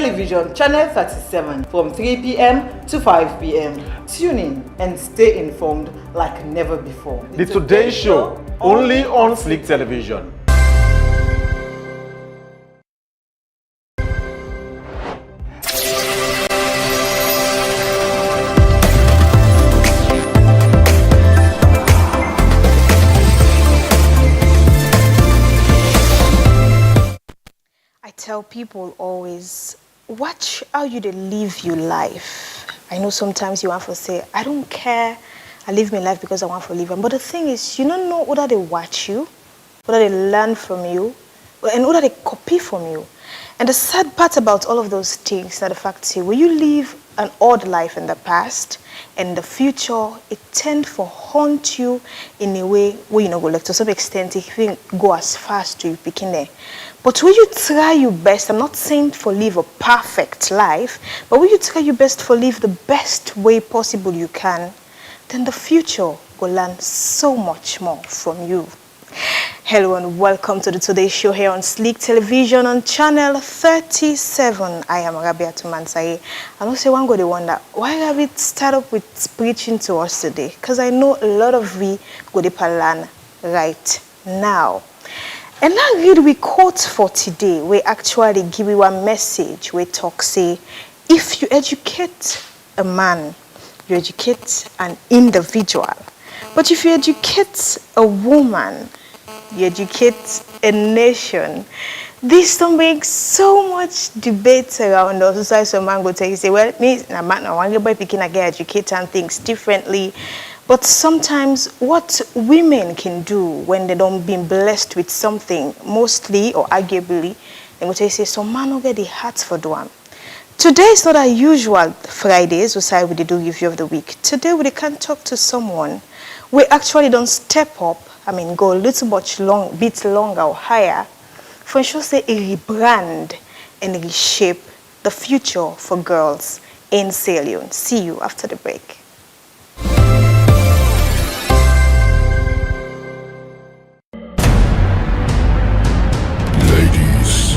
Television, Channel 37, from 3 p.m. to 5 p.m. Tune in and stay informed like never before. The Today Show, only on Sleek Television. I tell people always, watch how you live your life. I know sometimes you want to say, I don't care, I live my life because I want to live it. But the thing is, you don't know whether they watch you, whether they learn from you, and whether they copy from you. And the sad part about all of those things are the fact that when you live an odd life in the past, and in the future, it tends to haunt you in a way where you know go like to some extent if you go as fast to you picking there. But when you try your best, I'm not saying for live a perfect life, but when you try your best for live the best way possible you can, then the future will learn so much more from you. Hello and welcome to the Today Show here on Sleek Television on channel 37. I am Rabiatu Mansaye. I know say one go they wonder why have we start up with preaching to us today? Because I know a lot of we go to plan right now. And now read we quote for today. We actually give you a message. We talk say, if you educate a man, you educate an individual. But if you educate a woman, you educate a nation. This don't make so much debate around us. So some man go tell you say, well, me, na man, I want to boy picking again educate and things differently. But sometimes what women can do when they don't been blessed with something, mostly or arguably, they will tell you say, some man will get the heart for doing. Today is not our usual Fridays, we say we do review of the week. Today we can talk to someone. We actually don't step up, go a little bit longer or higher, for sure say rebrand and reshape the future for girls in Sierra Leone. See you after the break. Ladies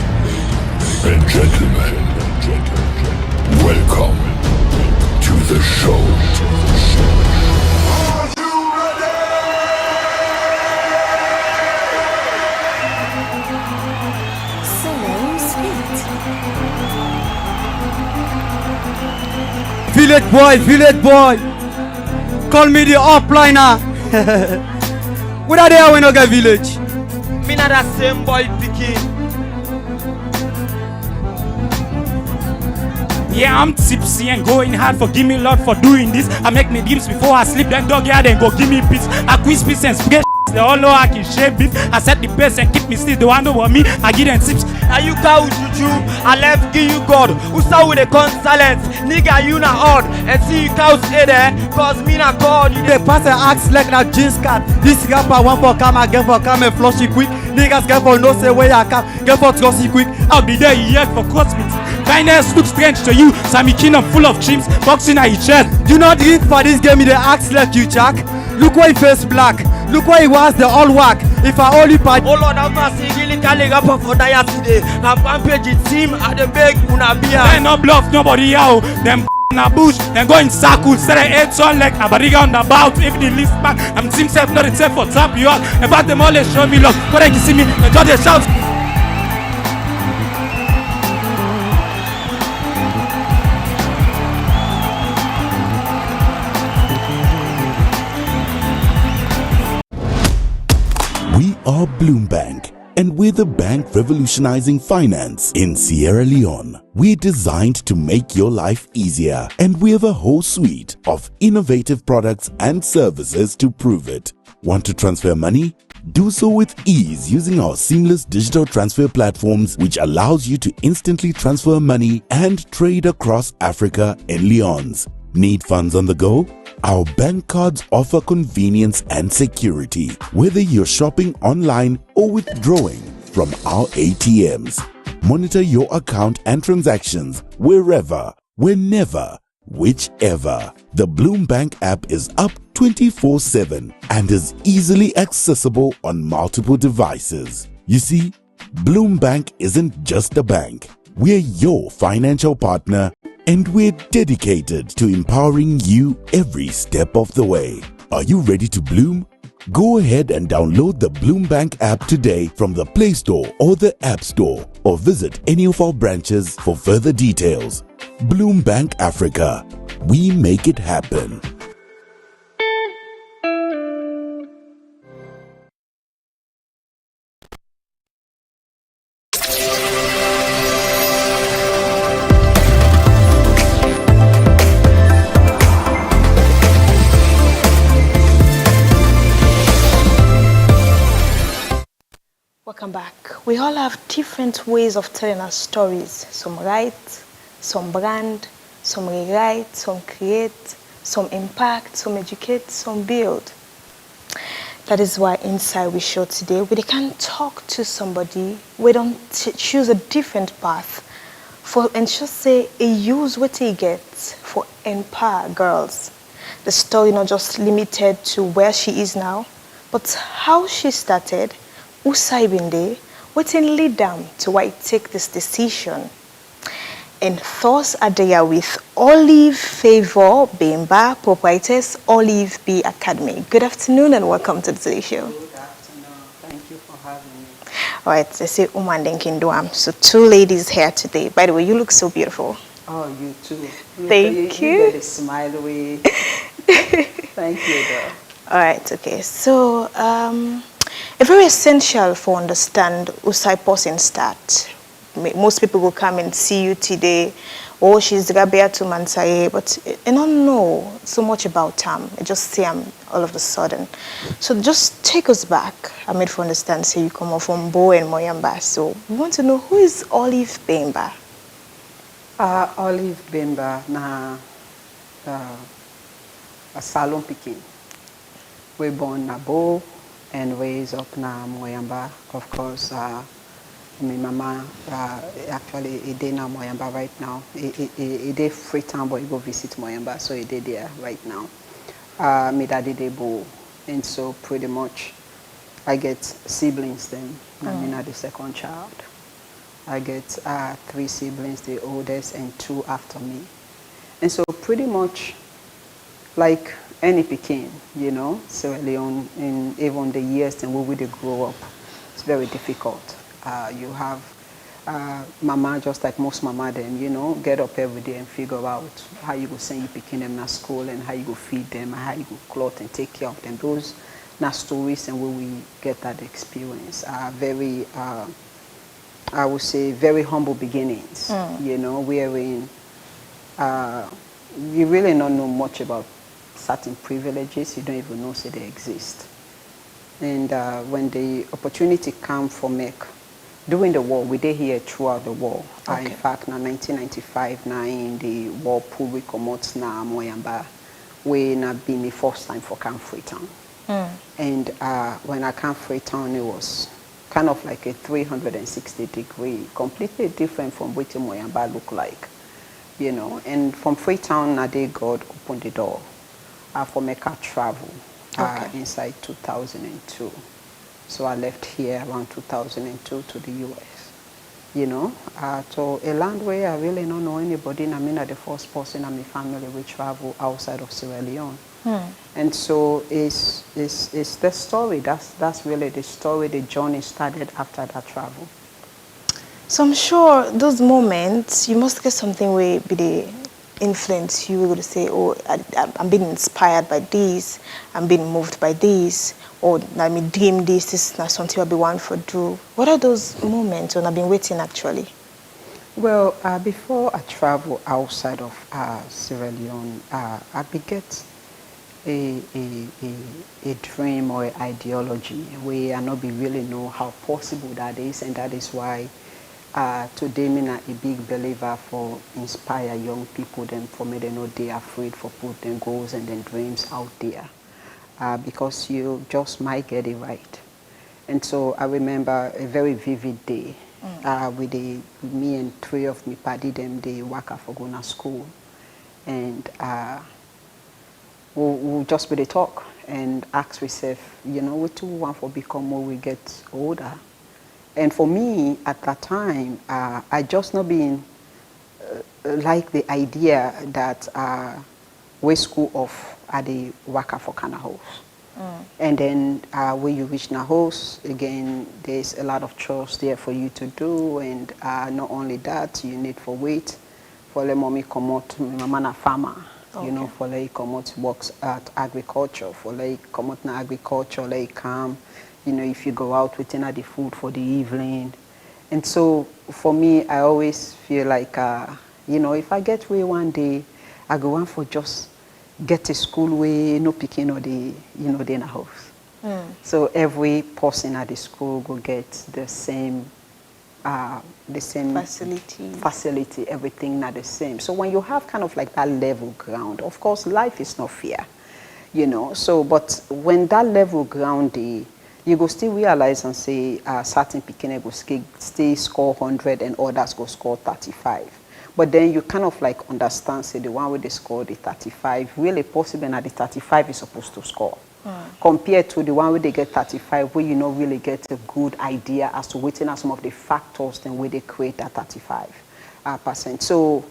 and gentlemen, welcome to the show. Village boy, call me the upliner. What are they when I get village? Me not that same boy picking. Yeah, I'm tipsy and going hard. Forgive me, Lord, for doing this. I make me dreams before I sleep. Then dog here, then go give me peace. I quiz peace and spaghetti. They all know I can shape it. I set the pace and keep me still. They wonder about me. I give them tips. Are you cow juju? I left give you God. Who start with a silence? Nigga, you na odd. And see you cows there. Cause me na God. They pass and ask like na jeans card. This rapper want for come, I get for come and flush it quick. Niggas get for no say where I come. Get for trust it quick. I'll be there yet for cosmetics. Kindness looks strange to you. Sammy Kingdom full of chimps. Boxing at his chest. Do not drink for this game. They ask like you, Jack. Look why he face black. Look why he was the all whack. If I only part. Oh Lord, I'm not really calling up for that today. I'm rampage it team at the big Unabia. They no bluff, nobody out. Them na bush, then go in circles. Say they 8 son like a bariga on the bout. If the list back, I'm team self not itself for trap you out. In fact, them always show me love. But they can see me, they judge their shouts. We are Bloombank, and we're the bank revolutionizing finance in Sierra Leone. We're designed to make your life easier, and we have a whole suite of innovative products and services to prove it. Want to transfer money? Do so with ease using our seamless digital transfer platforms, which allows you to instantly transfer money and trade across Africa in leons. Need funds on the go? Our bank cards offer convenience and security, whether you're shopping online or withdrawing from our ATMs. Monitor your account and transactions wherever, whenever, whichever. The Bloombank app is up 24/7 and is easily accessible on multiple devices. You see, Bloombank isn't just a bank. We're your financial partner, and we're dedicated to empowering you every step of the way. Are you ready to bloom? Go ahead and download the Bloom Bank app today from the Play Store or the App Store, or visit any of our branches for further details. Bloom Bank Africa. We make it happen. Welcome back. We all have different ways of telling our stories. Some write, some brand, some rewrite, some create, some impact, some educate, some build. That is why inside we show today, we can talk to somebody, we don't choose a different path for, and just say, use what he gets for empower girls. The story not just limited to where she is now, but how she started, who been there, what lead them to why take this decision. And thus are there with Olive Favor Bemba, proprietress Olive B Academy. Good afternoon and welcome to the show. Good afternoon. Thank you for having me. All right, they say Umande Kinduam. So 2 ladies here today. By the way, you look so beautiful. Oh, you too. Thank you. You get a smile away. Thank you, though. All right, okay. So, a very essential for understand Usai person start. Most people will come and see you today, oh, she's Rabia to Mansaye, but I don't know so much about them. I just see them all of a sudden. So just take us back. I made for understand, say you come from Bo and Moyamba. So we want to know, who is Olive Bemba? Olive Bemba na a salon pikin. We born na Bo and raised up na Moyamba. Of course, my mama actually is na Moyamba right now. He did Freetown, but he go visit Moyamba, so he did there right now. My daddy dey Bo, and so pretty much I get siblings then. I'm the second child. I get 3 siblings, the oldest, and 2 after me. And so pretty much like any Pekin, you know, Sierra Leone, in even the years and we will grow up, it's very difficult. You have mama, just like most mama them, you know, get up every day and figure out how you go send your Pekin them to school and how you go feed them and how you go clothe and take care of them. Those are stories and where we get that experience. Very, I would say, very humble beginnings. You know, wherein you really don't know much about certain privileges. You don't even know say they exist. And when the opportunity came for me, during the war, we did here throughout the war. Okay. In fact, in 1995, in the war, we come out na Moyamba, we na be my first time for Camp Freetown. And when I came Freetown, it was kind of like a 360-degree, completely different from what Moyamba looked like, you know. And from Freetown, God opened the door for me to travel inside 2002. So I left here around 2002 to the US, you know, to a land where I really don't know anybody. And I'm the first person in my family we travel outside of Sierra Leone. And so it's the story. That's really the story. The journey started after that travel. So I'm sure those moments, you must get something where be the influence you would say, oh, I'm being inspired by this, I'm being moved by this, or let me dream this is not something I'll be one for do. What are those moments when I've been waiting actually? Well, before I travel outside of Sierra Leone, I beget a dream or an ideology where I not be really know how possible that is, and that is why today I'm a big believer for inspire young people them for me they know they are afraid for put their goals and their dreams out there because you just might get it right. And so I remember a very vivid day with me and 3 of me party them they work for going to school, and we'll just be the talk and ask ourselves, you know, what do we want for become when we get older. And for me, at that time, I just not been like the idea that we school off at the waka for Kana house. And then when you reach na house, again, there's a lot of chores there for you to do. And not only that, you need for wait for the mommy come out, mama na farmer. You know, for like come out works at agriculture, for like come out na agriculture, like come, you know, if you go out within the food for the evening. And so for me, I always feel like, you know, if I get way one day, I go on for just get to school way, no picking or the, you know, the in a house. So every person at the school will get the same facility, everything not the same. So when you have kind of like that level ground, of course, life is not fair, you know. So, but when that level ground, you go still realize and say, certain people go stay score 100 and others go score 35. But then you kind of like understand, say the one where they score the 35, really possible that the 35 is supposed to score. Compared to the one where they get 35, where you not really get a good idea as to what are some of the factors then where they create that 35%. So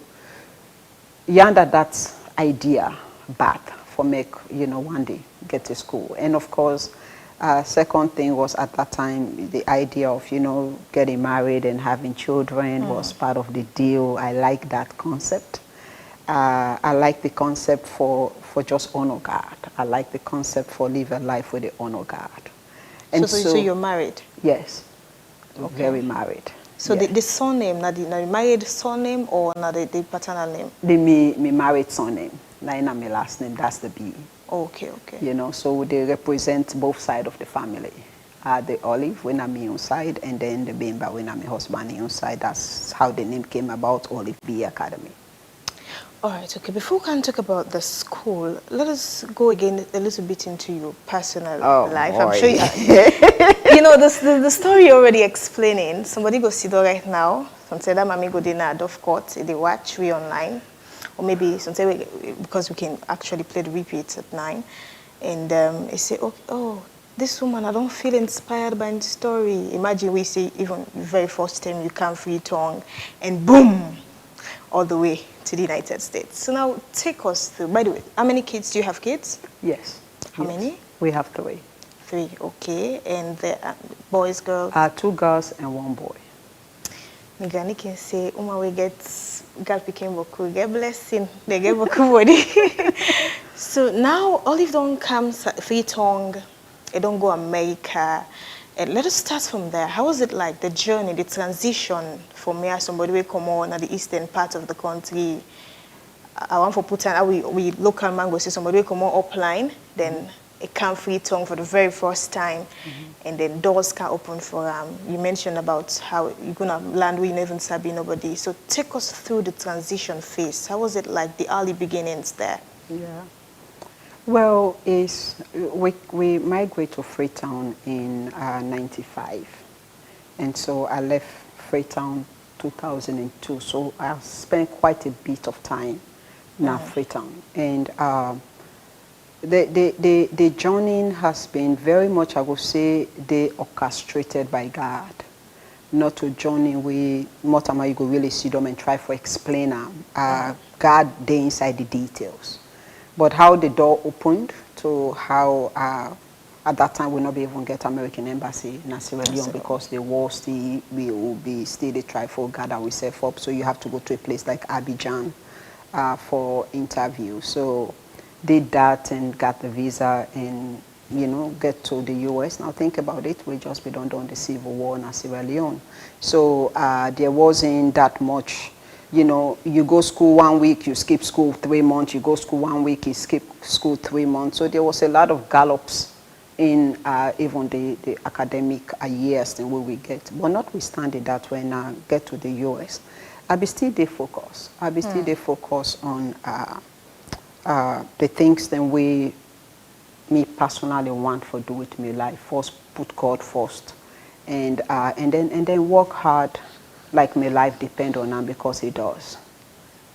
you under that idea bad for make, you know, one day get to school. And of course, second thing was at that time, the idea of, you know, getting married and having children was part of the deal. I like that concept. I like the concept for just honor God. I like the concept for live a life with the honor God. And so you're married? Yes, very married. So yes. the surname, not the married surname or not the paternal name? The me married surname, not my last name, that's the B. Okay. You know, so they represent both sides of the family. The Olive, when I'm on side, and then the Bimba, when I'm my husband on side. That's how the name came about, Olive B Academy. All right, okay. Before we can talk about the school, let us go again a little bit into your personal life. Boy. I'm sure you know, the story you're already explaining. Somebody go see that right now. Some say that mommy go dinner at Dove Court. They watch we online. Or maybe some say because we can actually play the repeats at 9. And they say, oh, this woman, I don't feel inspired by the story. Imagine we see even the very first time you come free tongue and boom, all the way to the United States. So now take us through. By the way, how many kids do you have kids? Yes. How many? We have 3. 3, okay. And the boys, girls? 2 girls and 1 boy. My granny can say, we get girl picking boku, get blessing, they get boku body. So now Olive don't come free tongue, it don't go America. And let us start from there. How was it like, the journey, the transition from here, somebody will come on at the eastern part of the country? I want to put on, we local mango, say somebody will come on upline, then it come free tongue for the very first time, and then doors can open for you mentioned about how you're gonna land where you never sabi nobody. So take us through the transition phase. How was it like, the early beginnings there? Yeah. Well, we migrated to Freetown in 95, and so I left Freetown 2002. So I spent quite a bit of time in Freetown, and the journey has been very much, I would say, orchestrated by God. Not to journey we more time you go really see them and try to explain them. God they inside the details. But how the door opened to how at that time we not be even get American embassy in Sierra Leone because the war still will be still the try for God that we set up. So you have to go to a place like Abidjan for interview. So did that and got the visa and, you know, get to the US. Now think about it, we just been on the civil war in Sierra Leone. So there wasn't that much, you know, you go school 1 week, you skip school 3 months, you go school 1 week, you skip school 3 months. So there was a lot of gallops in even the academic years than we get. But notwithstanding that, when I get to the US, I be still they focus. I be still they focus on the things that me personally want for do with me life. First, put God first, and then work hard, like my life depend on him because he does,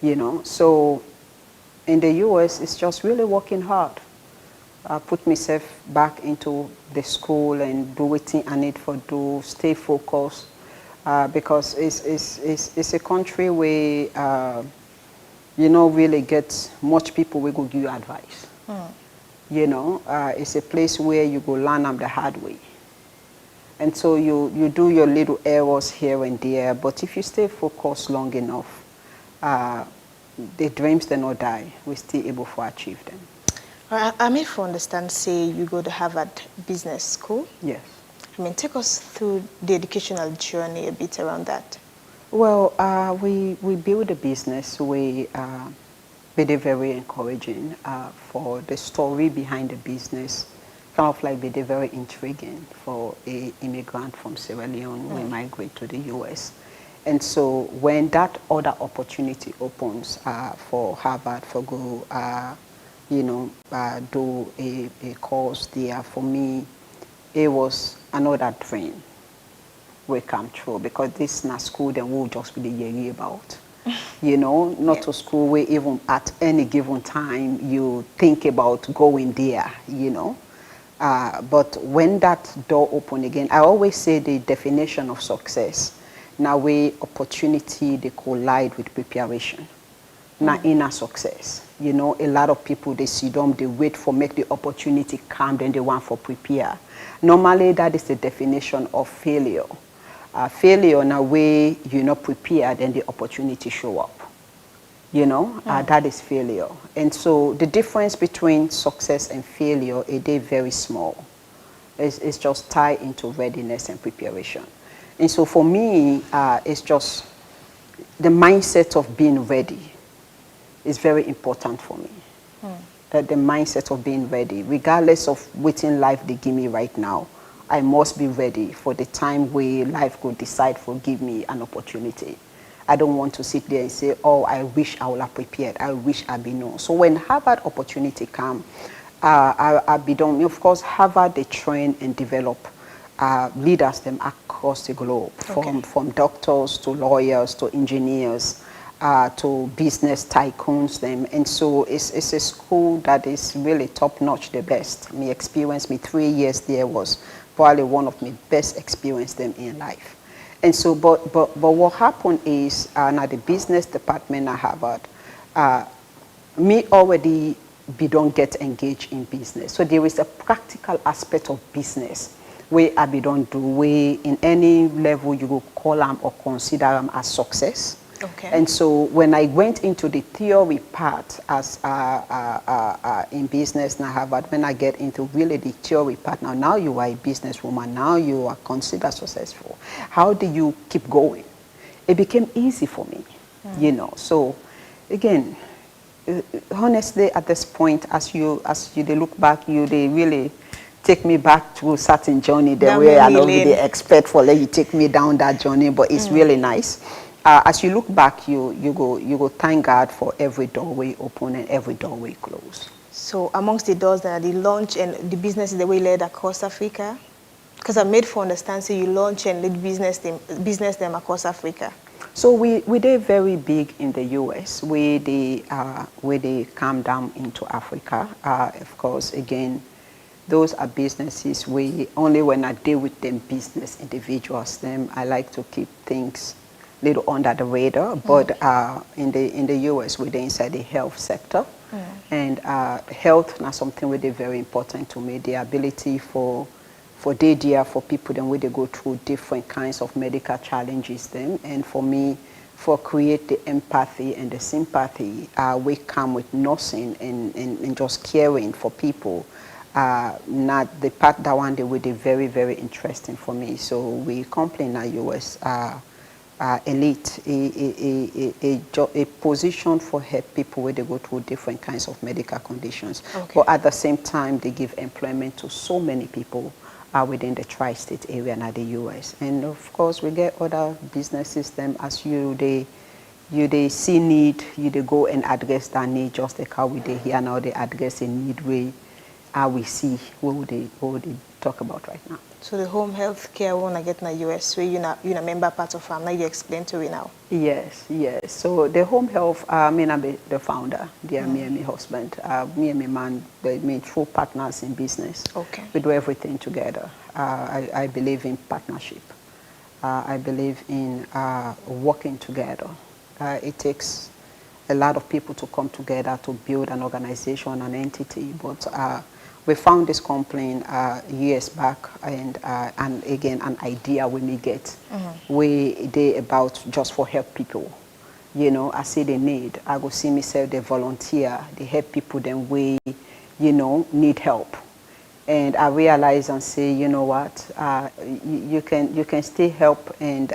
you know. So in the US, it's just really working hard, put myself back into the school and do what I need for do, stay focused, because it's a country where you know really get much people will go give you advice. You know, it's a place where you go learn them the hard way. And so you do your little errors here and there, but if you stay focused long enough, the dreams they not die. We're still able to achieve them. I mean, for understand, say you go to Harvard Business School. Yes. I mean, take us through the educational journey a bit around that. Well, we build a business. We be very encouraging for the story behind the business. Kind of like be very intriguing for an immigrant from Sierra Leone when migrate to the U.S. And so when that other opportunity opens for Harvard for go, you know, do a course there, for me, it was another dream will come true, because this is not school that we'll just be the about. You know, not to school where even at any given time you think about going there, you know. But when that door opened again, I always say the definition of success, now where opportunity, they collide with preparation. Now inner success. You know, a lot of people, they sit down, they wait for make the opportunity come, then they want for prepare. Normally, that is the definition of failure. Failure in a way you're not prepared, then the opportunity show up. You know, that is failure. And so the difference between success and failure is very small. It's just tied into readiness and preparation. And so for me, it's just the mindset of being ready is very important for me. That the mindset of being ready, regardless of what in life they give me right now, I must be ready for the time where life could decide to give me an opportunity. I don't want to sit there and say, oh, I wish I would have prepared. I wish I'd be known. So when Harvard opportunity come, I'll be done. Of course, Harvard, they train and develop leaders them across the globe, from doctors to lawyers to engineers to business tycoons them. And so it's a school that is really top-notch, the best. My experience, my 3 years there was probably one of my best experience them in life. And so, but what happened is, now the business department at Harvard, me already don't get engaged in business. So there is a practical aspect of business where I don't do, where in any level you will call them or consider them as success. Okay. And so when I went into the theory part as in business now Harvard, when I get into really the theory part, now you are a businesswoman, now you are considered successful. How do you keep going? It became easy for me, you know. So again, honestly, at this point, as you they look back, they really take me back to a certain journey the way I don't really expect for let you take me down that journey, but it's really nice. As you look back, you go thank God for every doorway open and every doorway closed. So amongst the doors that are the launch and the business is the way led across Africa, because I'm made for understand, so you launch and lead business them across Africa. So we did very big in the U.S. where they come down into Africa. Of course, again, those are businesses where only when I deal with them business individuals, them I like to keep things little under the radar, but in the U.S. we're inside the health sector, and health now something really very important to me. The ability for data for people then where they go through different kinds of medical challenges then, and for me, for create the empathy and the sympathy, we come with nursing and just caring for people. Not the part that one they would be very, very interesting for me. So we complain at U.S. Elite, a position for help people where they go through different kinds of medical conditions. But at the same time, they give employment to so many people within the tri-state area and the U.S. And of course, we get other businesses them as they see need, they go and address that need, just like how we they here now they address a need way we see what would they talk about right now. So the home health care one I get in the US, where you know member part of family, you explain to me now. Yes, yes. So the home health, me and the founder, me and my husband, me and my man, me true partners in business. Okay. We do everything together. I believe in partnership. I believe in working together. It takes a lot of people to come together to build an organization, an entity, but we found this company years back, and again, an idea we may get. They about just for help people. You know, I see the need. I go see myself, they volunteer, they help people then we, you know, need help. And I realize and say, you know what, you can still help and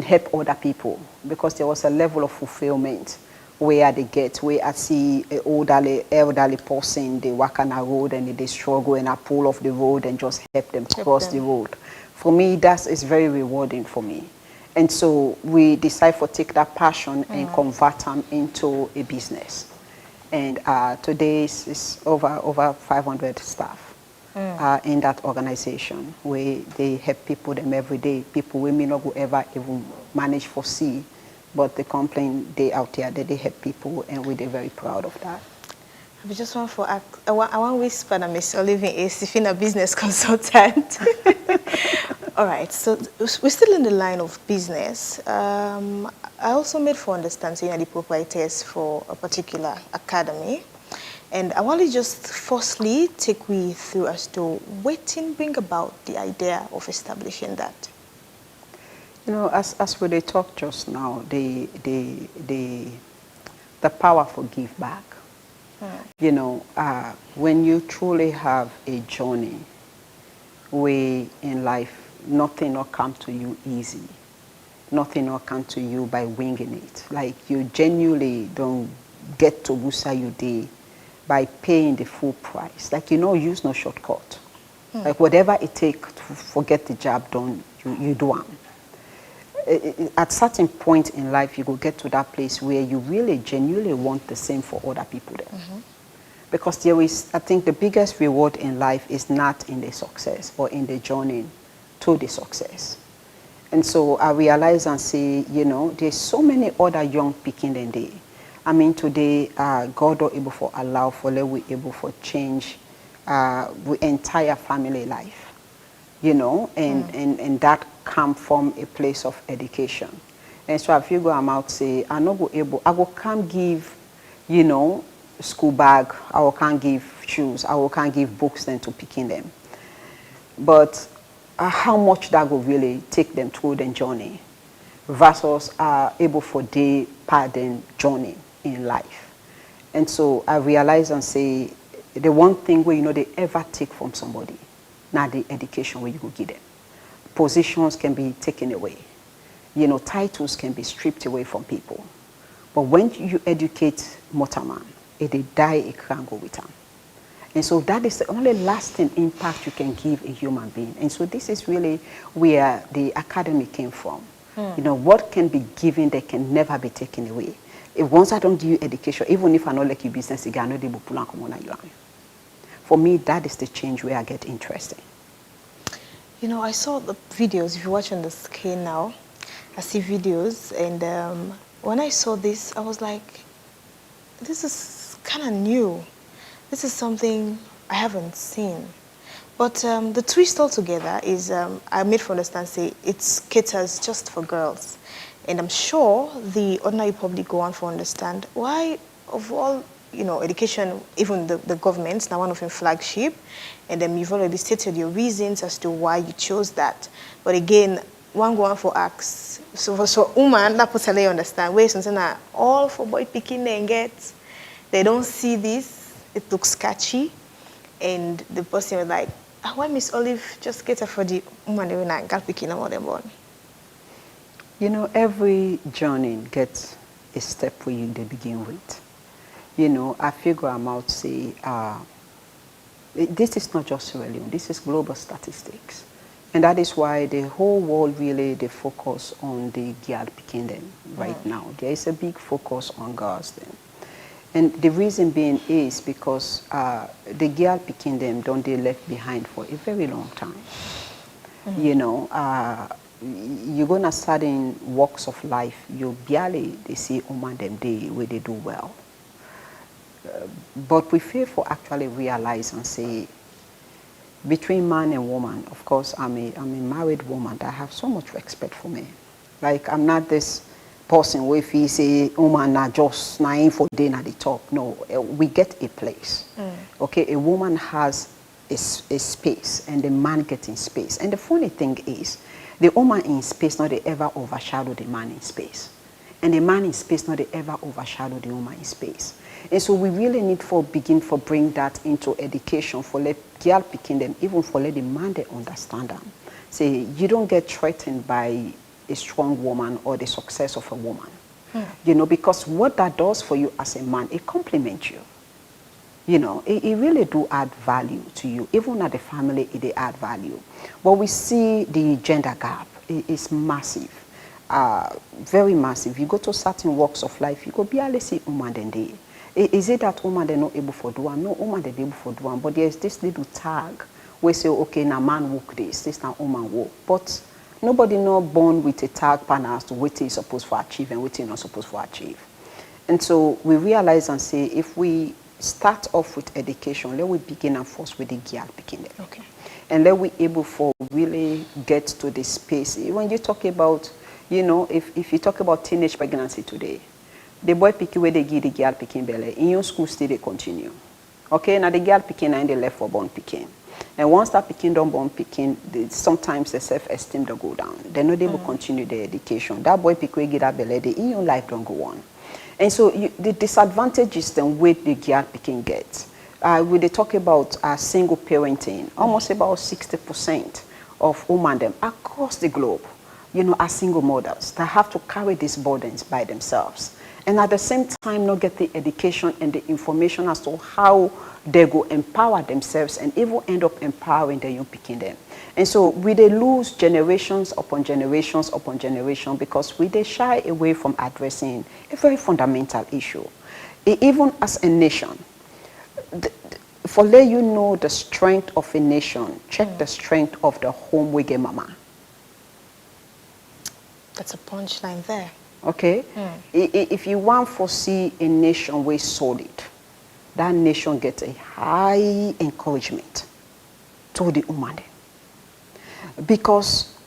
help other people, because there was a level of fulfillment where they get, where I see an elderly person, they walk on a road and they struggle, and I pull off the road and just help them cross the road. For me, that is very rewarding for me. And so we decide to take that passion and convert them into a business. And today is over 500 staff in that organization, where they help people them every day. People we may not go ever even manage for see, but the company they out there that they help people, and we're very proud of that. I just want to ask, I want to whisper that Miss Olive is a business consultant. All right, so we're still in the line of business. I also made for understand, so you are the proprietors for a particular academy. And I want to just firstly take we through as to what bring about the idea of establishing that. You know, as we they talked just now, the power for give back. You know, when you truly have a journey where in life nothing will come to you easy, nothing will come to you by winging it. Like you genuinely don't get to where you day by paying the full price. Like you know, use no shortcut. Like whatever it takes to get the job done, you do them. At certain point in life, you will get to that place where you really genuinely want the same for other people there. Because there is, I think the biggest reward in life is not in the success or in the journey to the success. And so I realize and say, you know, there's so many other young picking than they. I mean, today, God are able for allow for we able for change the entire family life, you know, and that come from a place of education. And so if you go out say, I no go able, I will can't give, you know, school bag, I will can't give shoes, I will can't give books then to picking them. But how much that will really take them through the journey versus able for their pardon journey in life. And so I realize and say, the one thing where you know they ever take from somebody, not the education where you will give them. Positions can be taken away. You know, titles can be stripped away from people. But when you educate Motaman, if they die, it can't go with them. And so that is the only lasting impact you can give a human being. And so this is really where the academy came from. You know, what can be given that can never be taken away. If once I don't give you education, even if I don't like your business, you cannot able to pull on. For me, that is the change where I get interested. You know, I saw the videos. If you watch on the screen now, I see videos, and when I saw this, I was like, this is kind of new. This is something I haven't seen. But the twist altogether is, I made for understand, say, it caters just for girls. And I'm sure the ordinary public go on for understand why, of all, you know, education, even the government, now one of your flagship, and then you've already stated your reasons as to why you chose that. But again, one go on for acts. So woman, that puts a understand where something that all for boy picking and get, they don't see this, it looks sketchy, and the person was like, why Miss Olive just get her for the woman they not girl picking more than born? You know, every journey gets a step where you they begin with. You know, I figure I'm out say, this is not just Sierra Leone, this is global statistics. And that is why the whole world really, they focus on the girl picking them right now. There is a big focus on girls then. And the reason being is because the girl picking them don't they left behind for a very long time. You know, you're gonna start in walks of life. You barely they see woman them day where they do well. But we fail for actually realize and say, between man and woman, of course, I'm a married woman that have so much respect for me. Like, I'm not this person where if he say, woman, not just naive for day at the top. No, we get a place. Okay, a woman has a space and the man gets in space. And the funny thing is, the woman in space, not they ever overshadow the man in space. And the man in space, not they ever overshadow the woman in space. And so we really need to bring that into education, for let girl picking them, even for let the man they understand them. Say, you don't get threatened by a strong woman or the success of a woman. You know, because what that does for you as a man, it complements you. You know, it really do add value to you. Even at the family, it add value. But we see the gender gap is massive. Very massive. You go to certain walks of life, you go barely see woman than they. Is it that woman they're not able for do one? No, woman they're able for do one. But there's this little tag where say, okay, now man work this now woman work. But nobody not born with a tag panel as to what he's supposed to achieve and what he's not supposed to achieve. And so we realize and say, if we start off with education, let we begin and first with the girl picking them. Okay. And let we able for really get to the space. When you talk about, you know, if you talk about teenage pregnancy today, the boy picking where they give the girl picking belly, in your school still they continue. Okay, now the girl picking and they left for born picking. And once that picking don't born picking, sometimes the self-esteem don't go down. They're not able to continue their education. That boy pick where get that belly, the in your life don't go on. And so the disadvantages then with the girl picking gets. When they talk about single parenting, almost about 60% of women them across the globe, you know, are single mothers that have to carry these burdens by themselves. And at the same time, not get the education and the information as to how they go empower themselves and even end up empowering the young picking them. And so we they lose generations upon generations upon generation because we they shy away from addressing a very fundamental issue. Even as a nation, for let you know the strength of a nation, check the strength of the home we get mama. That's a punchline there. Okay? If you want to see a nation way solid, that nation gets a high encouragement to the woman. Because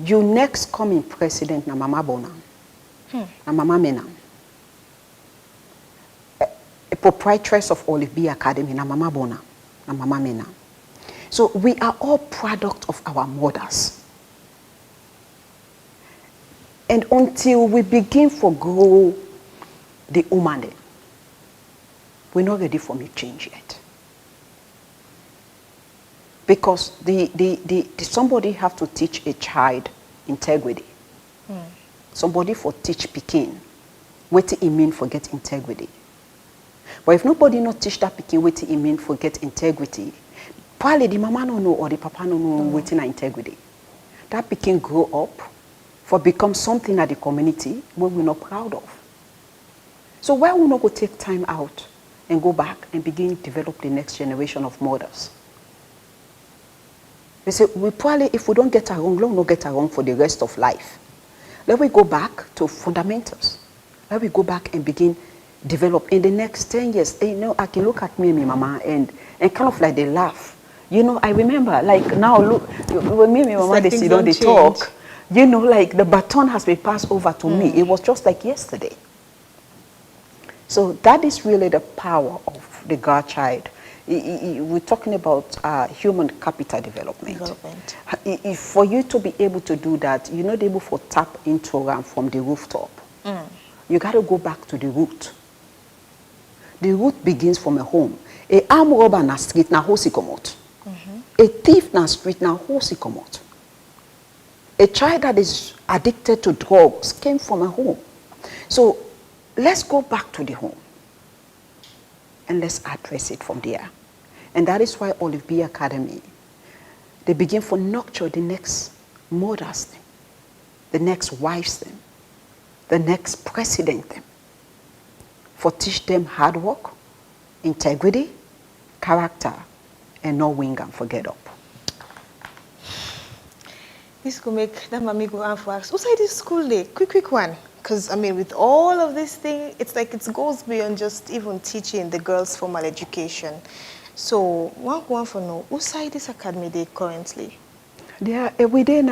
your next coming president na Mama Bona, na Mama Mena, a proprietress of Olive B Academy na Mama Bona, na Mama Mena. So we are all product of our mothers. And until we begin to grow the woman, we're not ready for me change yet. Because somebody have to teach a child integrity. Somebody for teach Pekin what it mean for get integrity. But if nobody not teach that Pekin what it mean for get integrity, probably the mama no know or the papa no know what in integrity. That Pekin grow up for become something at the community when we're not proud of. So why we not go take time out and go back and begin to develop the next generation of mothers? They say, we probably, if we don't get along, we'll not get along for the rest of life. Let we go back to fundamentals. Let we go back and begin develop in the next 10 years. You know, I can look at me and my mama and kind of like they laugh. You know, I remember, like now, look, when me and my mama, they sit down, they talk. You know, like the baton has been passed over to me. It was just like yesterday. So that is really the power of the godchild. We're talking about human capital development. If for you to be able to do that, you're not able to tap into RAM from the rooftop. You got to go back to the root. The root begins from a home. A armed robber na street na hosi komot. A thief na street na hosi komot. A child that is addicted to drugs came from a home. So let's go back to the home and let's address it from there. And that is why Olive B Academy, they begin to nurture the next mothers, the next wives, the next president, for teach them hard work, integrity, character, and no wing and forget up. This could make that mommy go and for us. What's this school day? Quick one. Because, I mean, with all of this thing, it's like it goes beyond just even teaching the girls formal education. So, one for no, who's this academy day currently? They are within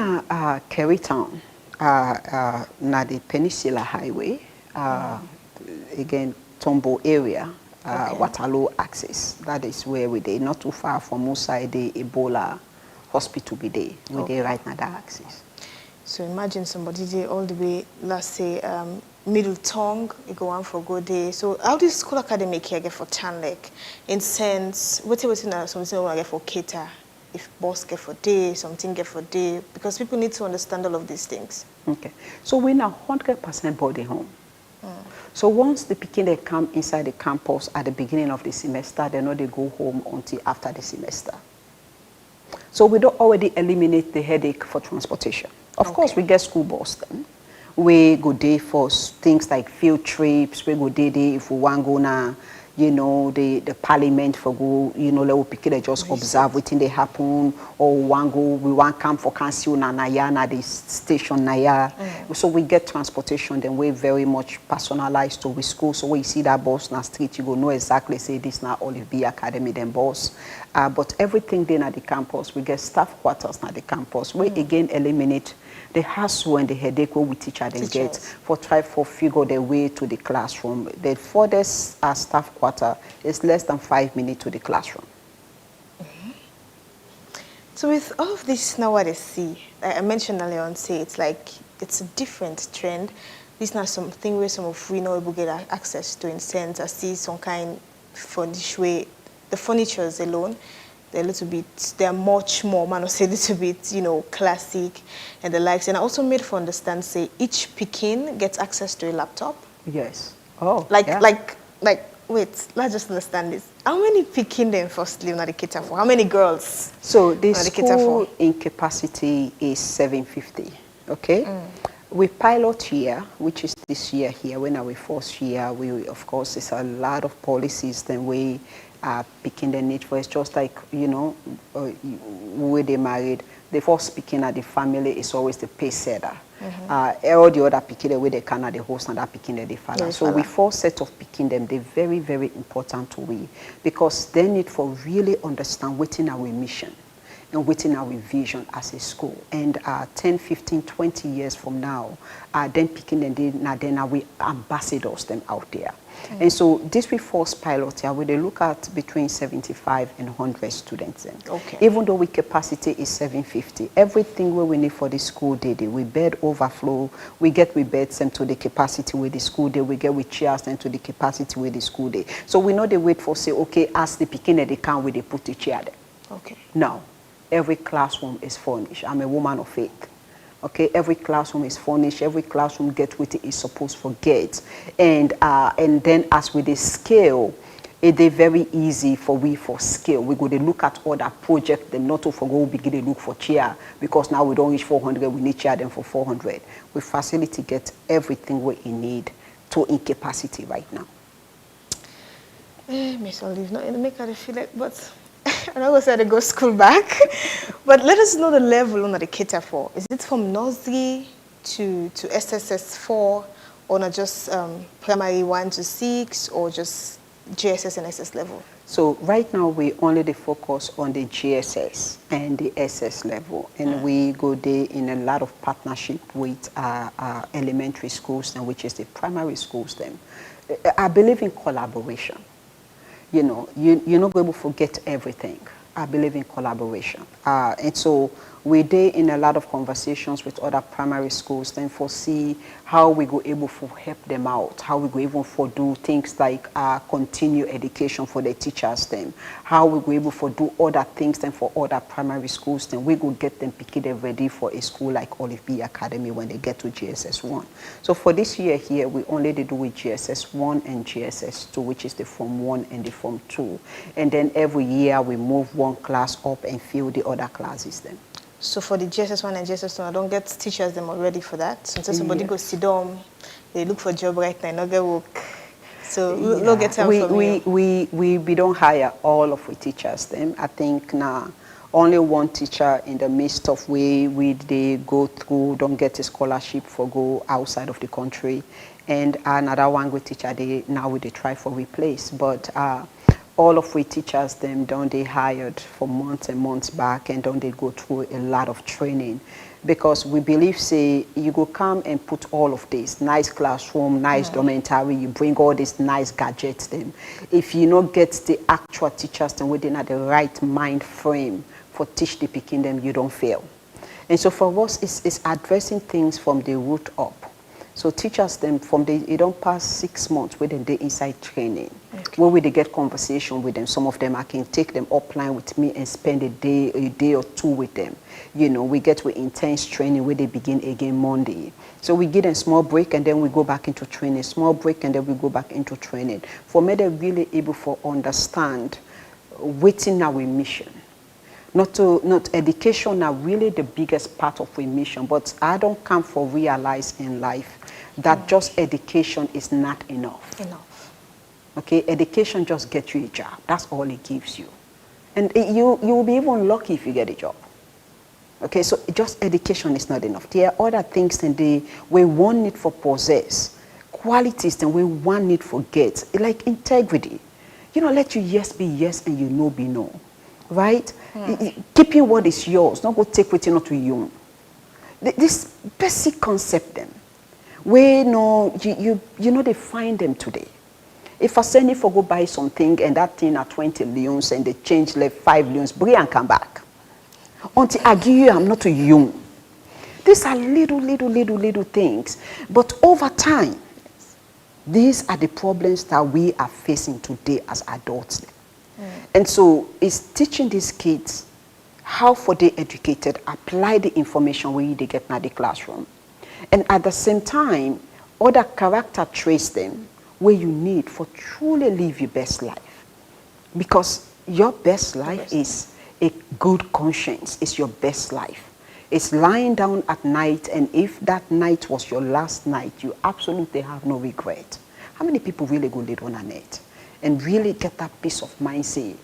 Kerry Town, na the Peninsula Highway, again, Tombo area, Waterloo access. That is where we are, not too far from outside the Ebola hospital we there. We are right now that access. So imagine somebody there all the way, let's say, Middle Tongue, you go on for good day. So how does school academic here get for Tanlek? In sense, whatever something I get for cater, if boss get for day, something get for day, because people need to understand all of these things. Okay. So we're now 100% boarding home. So once the pikin they come inside the campus at the beginning of the semester, they know they go home until after the semester. So we don't already eliminate the headache for transportation. Of course, we get school bus then. We go there for things like field trips. We go there if we want to go now, you know, the parliament for go, you know, let we pick it, just observe what they happen, or we want come for council na naya na the station naya. So we get transportation, then we very much personalized to with school. So when you see that bus na street, you go know exactly say this na Olive B Academy then bus. But everything then at the campus, we get staff quarters at the campus. We again eliminate the hassle and the headache where we teacher them get for try for figure their way to the classroom. The furthest staff quarter is less than 5 minutes to the classroom. So with all of this now what I see, I mentioned earlier on, say it's like it's a different trend. This is not something where some of we know able get access to in sense. I see some kind furnish way, the furnitures alone. They're much more, man, I say a little bit, you know, classic and the likes. And I also made for understand, say, each Pekin gets access to a laptop. Yes. Oh, wait, let's just understand this. How many Pekin then firstly on the cater for? How many girls? So the school in capacity is 750, okay? We pilot here, which is this year here, when our first year, we, of course, it's a lot of policies then we are picking the need for. It's just like, you know, when they married, the first picking at the family is always the pace setter. All the other picking the way they can at the host and that picking the father. So we first set of picking them, they're very, very important to we, because they need for really understand within our mission and within our vision as a school. And 10, 15, 20 years from now, then picking them, then we ambassadors them out there. And so this we first pilot here, where they look at between 75 and 100 students. Even though we capacity is 750, everything where we need for the school day, we bed overflow, we get with beds them to the capacity with the school day, we get with chairs them to the capacity with the school day. So we know they wait for say, okay, as the picking they can, they put the chair there. Now, every classroom is furnished. I'm a woman of faith. Okay, every classroom is furnished. Every classroom gets what it is supposed to get, and then as with the scale, it is very easy for we for scale. We go to look at other projects. Then not to forgo begin to look for chair because now we don't reach 400. We need chair them for 400. We facility get everything we need to incapacity right now. Miss Olive, not in the make her feel like, but. I'm not going to say to go school back, but let us know the level on the cater for. Is it from nursery to SSS4, or not just primary 1 to 6, or just GSS and SS level? So right now we only focus on the GSS and the SS level, and we go there in a lot of partnership with elementary schools, and which is the primary schools. Then I believe in collaboration. You know, you're not going to forget everything. I believe in collaboration. And so we're there in a lot of conversations with other primary schools, then foresee how we go able to help them out, how we go even for do things like continue education for the teachers then, how we go able for do other things then for other primary schools, then we go get them picked ready for a school like Olive B Academy when they get to GSS 1. So for this year here, we only do with GSS 1 and GSS 2, which is the Form 1 and the Form 2. And then every year we move one class up and fill the other classes then. So for the GSS 1 and GSS 2, I don't get teachers them already for that. So somebody goes sit down, they look for a job right now, not get work. So we'll get time from you. We don't hire all of the teachers. Them I think now only one teacher in the midst of we they go through don't get a scholarship for go outside of the country, and another one good teacher they try for replace, but all of we teachers them don't they hired for months and months back, and don't they go through a lot of training, because we believe say you go come and put all of this nice classroom, nice dormitory, you bring all these nice gadgets them, if you not get the actual teachers then within at the right mind frame for teach the picking them, you don't fail. And so for us it's addressing things from the root up. So teachers them from the you don't pass 6 months within the inside training. Where we they get conversation with them. Some of them I can take them offline with me and spend a day or two with them. You know, we get with intense training where they begin again Monday. So we give them small break and then we go back into training. Small break and then we go back into training. For me they're really able to understand waiting our mission. Not education are really the biggest part of our mission, but I don't come for realize in life that just education is not enough. Okay, education just gets you a job. That's all it gives you. And you will be even lucky if you get a job. Okay, so just education is not enough. There are other things that we one need for possess, qualities that we one need for get, like integrity. You know, let your yes be yes and your no be no. Right? Keeping what is yours, not go take what you not to you. This basic concept then, where no you know they find them today. If I send you for go buy something and that thing at 20 leons and they change like 5 leons, bring and come back. Until I give you, I'm not too young. These are little things, but over time, these are the problems that we are facing today as adults. And so it's teaching these kids how for they educated, apply the information where they get in the classroom. And at the same time, other character traits them where you need for truly live your best life. Because your best life is a good conscience, it's your best life. It's lying down at night, and if that night was your last night, you absolutely have no regret. How many people really go lay on a night and really get that peace of mind, say,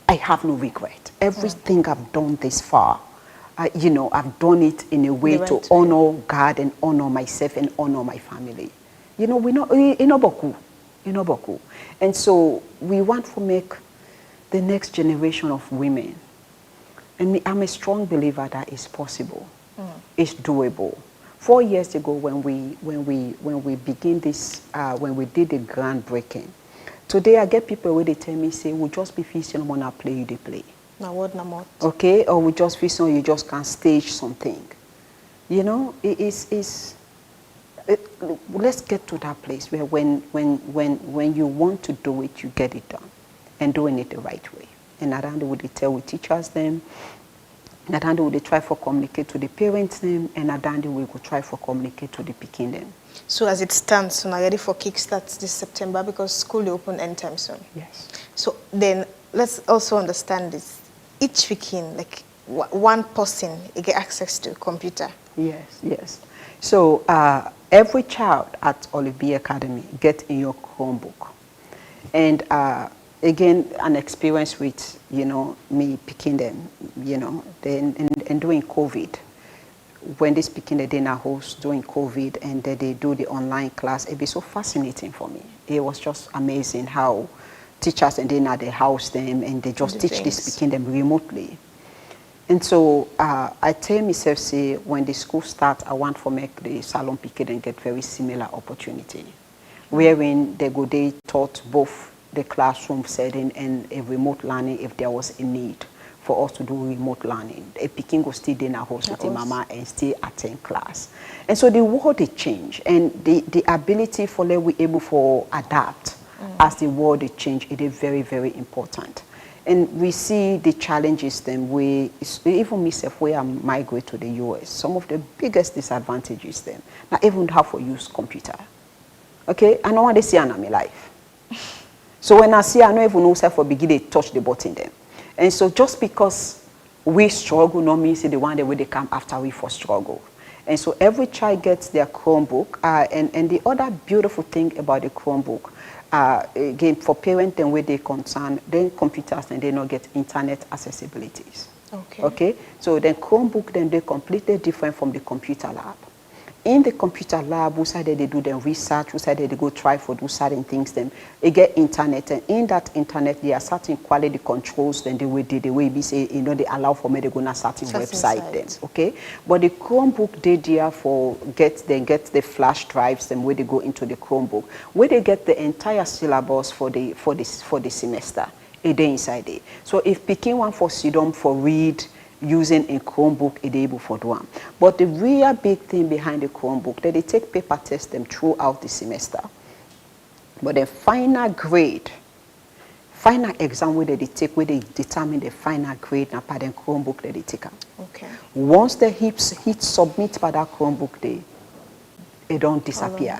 I have no regret. Everything I've done this far, you know, I've done it in a way to honor God and honor myself and honor my family. You know, we know, boku. And so we want to make the next generation of women. And I'm a strong believer that it's possible. It's doable. 4 years ago when we begin this, when we did the groundbreaking, today I get people where they tell me, say, we'll just be feasting on our play, you they play. No word, no more. Okay, or we just feel so you just can't stage something. You know, let's get to that place where when you want to do it, you get it done, and doing it the right way. And not only would they tell we teachers them, not only would they try for communicate to the parents them, and not only we will try for communicate to the picking them. So as it stands, so now ready for kickstarts this September because school will open anytime soon. Yes. So then let's also understand this. Each weekend, like one person, you get access to a computer. Yes. So every child at Olivier Academy get in your Chromebook. And again, an experience with, you know, me picking them, you know, and doing COVID. When they speaking the dinner host during COVID and they do the online class, it'd be so fascinating for me. It was just amazing how teachers and then they house them and they just teach this speaking them remotely. And so I tell myself, say, when the school starts, I want to make the Salon Piquet and get very similar opportunity, wherein they taught both the classroom setting and a remote learning if there was a need for us to do remote learning. A Peking go still in a house with the mama and still attend class. And so the world they change, and the ability for them we able to adapt as the world they change, it is very, very important. And we see the challenges then we, even myself, where I migrate to the US, some of the biggest disadvantages then, not even how to use computer. Okay, I know what they see in my life. So when I see, I don't even know self for begin to touch the button then. And so just because we struggle, no means the one that way they come after we for struggle. And so every child gets their Chromebook. And the other beautiful thing about the Chromebook, again, for parents and where they concern, then computers and they not get internet accessibilities. Okay. Okay. So then Chromebook, then they're completely different from the computer lab. In the computer lab, who side they do them research, who side they go try for do certain things, then they get internet, and in that internet there are certain quality controls, then the way we say, you know, they allow for me to go on a certain website then, okay? But the Chromebook they there for get the flash drives, then where they go into the Chromebook, where they get the entire syllabus for the semester, a day inside it. So if picking one for Sidom for read, using a Chromebook, it's able for one. But the real big thing behind the Chromebook, that they take paper test them throughout the semester. But the final grade, final exam where they take, where they determine the final grade, and by the Chromebook that they take out. Okay. Once the hit submit by that Chromebook, they don't disappear.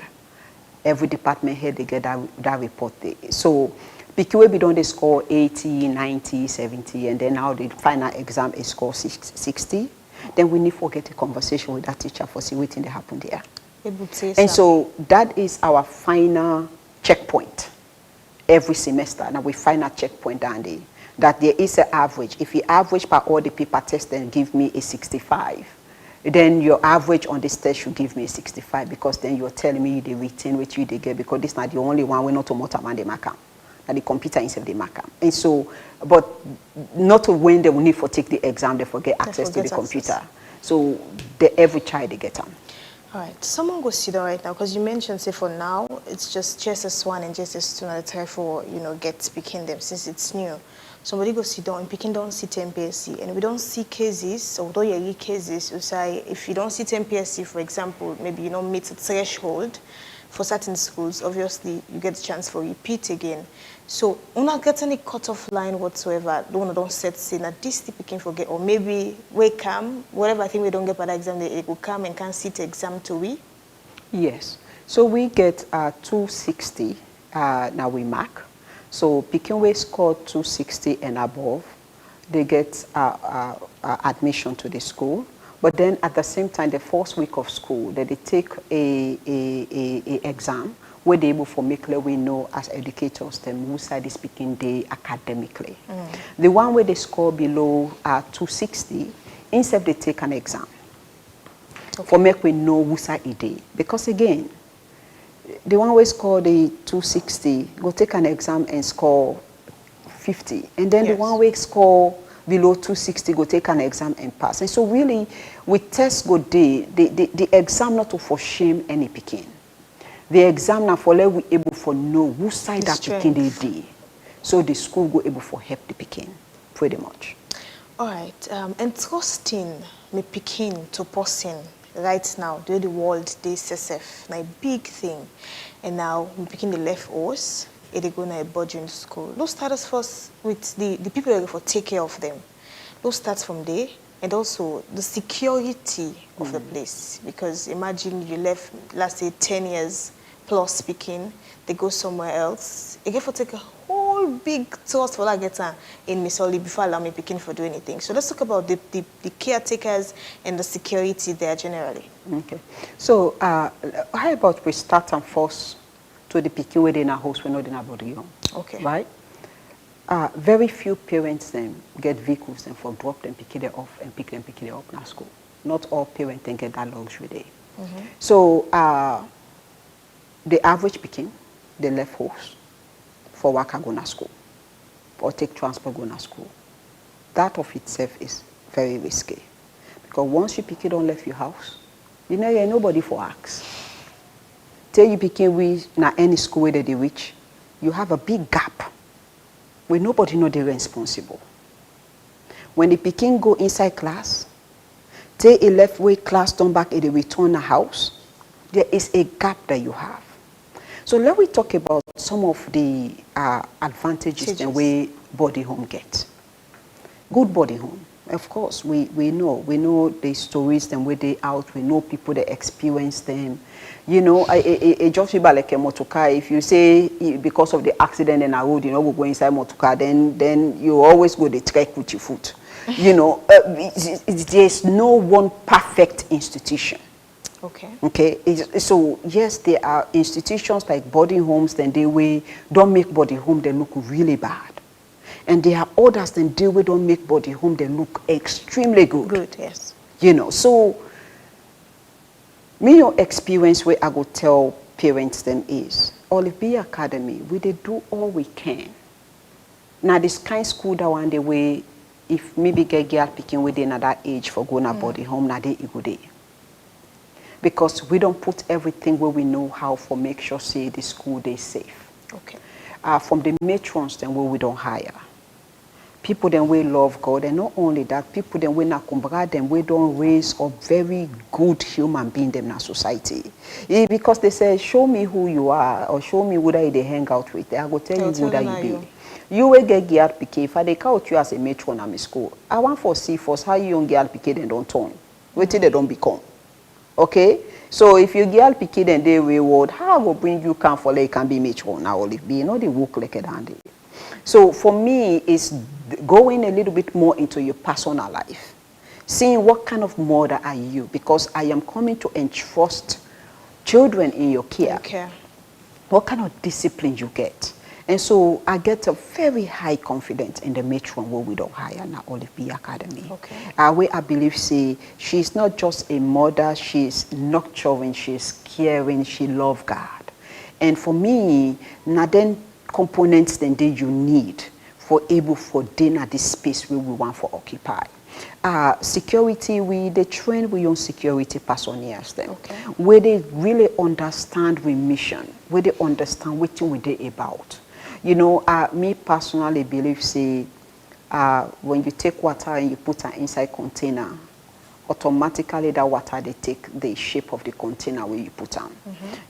Every department head, they get that report. So, because we don't score 80, 90, 70, and then now the final exam is score 60, then we need to get a conversation with that teacher for see what thing that happened there. And so that is our final checkpoint every semester. Now we final checkpoint down there. That there is an average. If you average by all the paper tests, then give me a 65. Then your average on this test should give me a 65, because then you're telling me they retain what you they get, because this is not the only one we not to motor man they mark out. And the computer instead the marker. And so, but not when they will need for take the exam, they forget access to the computer. So every child they get them. All right, someone go sit down right now, because you mentioned, say for now, it's just JSS1 and JSS2 and try for, you know, get picking them since it's new. Somebody go sit down and picking don't sit MPSC, and we don't see cases, although you cases, you say if you don't sit MPSC, for example, maybe you don't meet a threshold for certain schools, obviously you get a chance for repeat again. So, when I get any cut-off line whatsoever, don't set say that this picking forget, or maybe we come, whatever I think we don't get by the exam, they will come and can sit exam to we? Yes. So we get 260 now we mark. So picking we score 260 and above, they get admission to the school. But then at the same time, the first week of school, they take a exam where they able for make we know as educators them who side is speaking day academically. The one where they score below 260, instead they take an exam for make we know who side it day. Because again, the one where score the 260 go take an exam and score 50, and then the one where score below 260 go take an exam and pass. And so really, with test go day, the exam not to for shame any picking. The exam now for let we able for know who side that picking they day. So the school go able for help the picking, pretty much. All right, and trusting me picking to person right now, the world they SSF, na a big thing. And now me picking the left horse, they go na a boarding school. Those starts first with the people that go for take care of them. Those starts from there, and also the security of the place. Because imagine you left, let's say 10 years plus speaking, they go somewhere else. You get for take a whole big trust for that get in Missouri before allow me picking for do anything. So let's talk about the caretakers and the security there generally. Okay. So how about we start and first to the picking where they in a house we know they in a body home. Okay. Right? Very few parents then get vehicles and for drop them, pick it off and pick them up in school. Not all parents then get that luxury there. So the average picking, they left house for work go to school or take transport go to school. That of itself is very risky. Because once you pick it on left your house, you know you ain't nobody for ask. Till you picking with any school where they reach, you have a big gap where nobody know they're responsible. When the picking go inside class, till a left way class turn back and they return the house, there is a gap that you have. So let me talk about some of the advantages the way body home get. Good body home. Of course, we know the stories them where they out, we know people that experience them. You know, a just feel like a motorcar. If you say because of the accident in a road, you know, we go inside motorcar, then you always go the trek with your foot. You know, there's no one perfect institution. Okay. Okay, so yes, there are institutions like boarding homes, then they way don't make boarding home, they look really bad. And there are others, then they way don't make boarding home, they look extremely good. Good, yes. You know, so me your experience where I go tell parents them is, Olive B Academy, we they do all we can. Now this kind school that one the way, if maybe get girl picking within at that age for going to boarding home, now they go there. Because we don't put everything where we know how for make sure say the school they safe. Okay. From the matrons then where we don't hire. People then we love God, and not only that, people then we not compare them, we don't raise a very good human being them in our society. Because they say, show me who you are, or show me who they hang out with. I go tell you who that you be. You will get girl PK. If I they count you as a matron at my school, I want for see first how you young girl PK then don't turn. Wait till they don't become. Okay, so if you girl pick it and they reward, how will bring you can for like can be matron now or be you know they work like a dandy. So for me, it's going a little bit more into your personal life, seeing what kind of mother are you, because I am coming to entrust children in your care. Okay. What kind of discipline you get. And so I get a very high confidence in the matron where we don't hire now Olive B Academy. Okay. Where I believe she's not just a mother, she's nurturing, she's caring, she loves God. And for me, now then components then you need for able for dinner this space where we want for occupy. Security, they train we on security personnel then, okay. Where they really understand we mission, where they understand what we they about. You know, me personally believe when you take water and you put it inside container, automatically that water they take the shape of the container where you put them.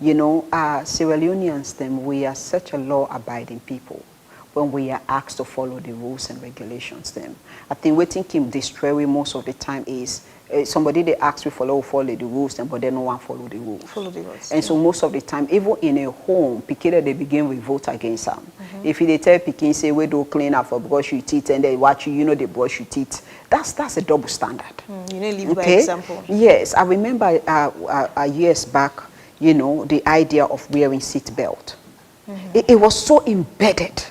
You know, Sierra Leoneans them we are such a law-abiding people. When we are asked to follow the rules and regulations them. I think what him destroy most of the time is somebody they ask we follow the rules them, but they no one follow the rules. Follow the rules. And so most of the time, even in a home, Pikin they begin with vote against them. If they tell Pikin say we do clean up for brush your teeth and they watch you know they brush your teeth, that's a double standard. You know, live by example. Yes, I remember years back, you know, the idea of wearing seat belt. It was so embedded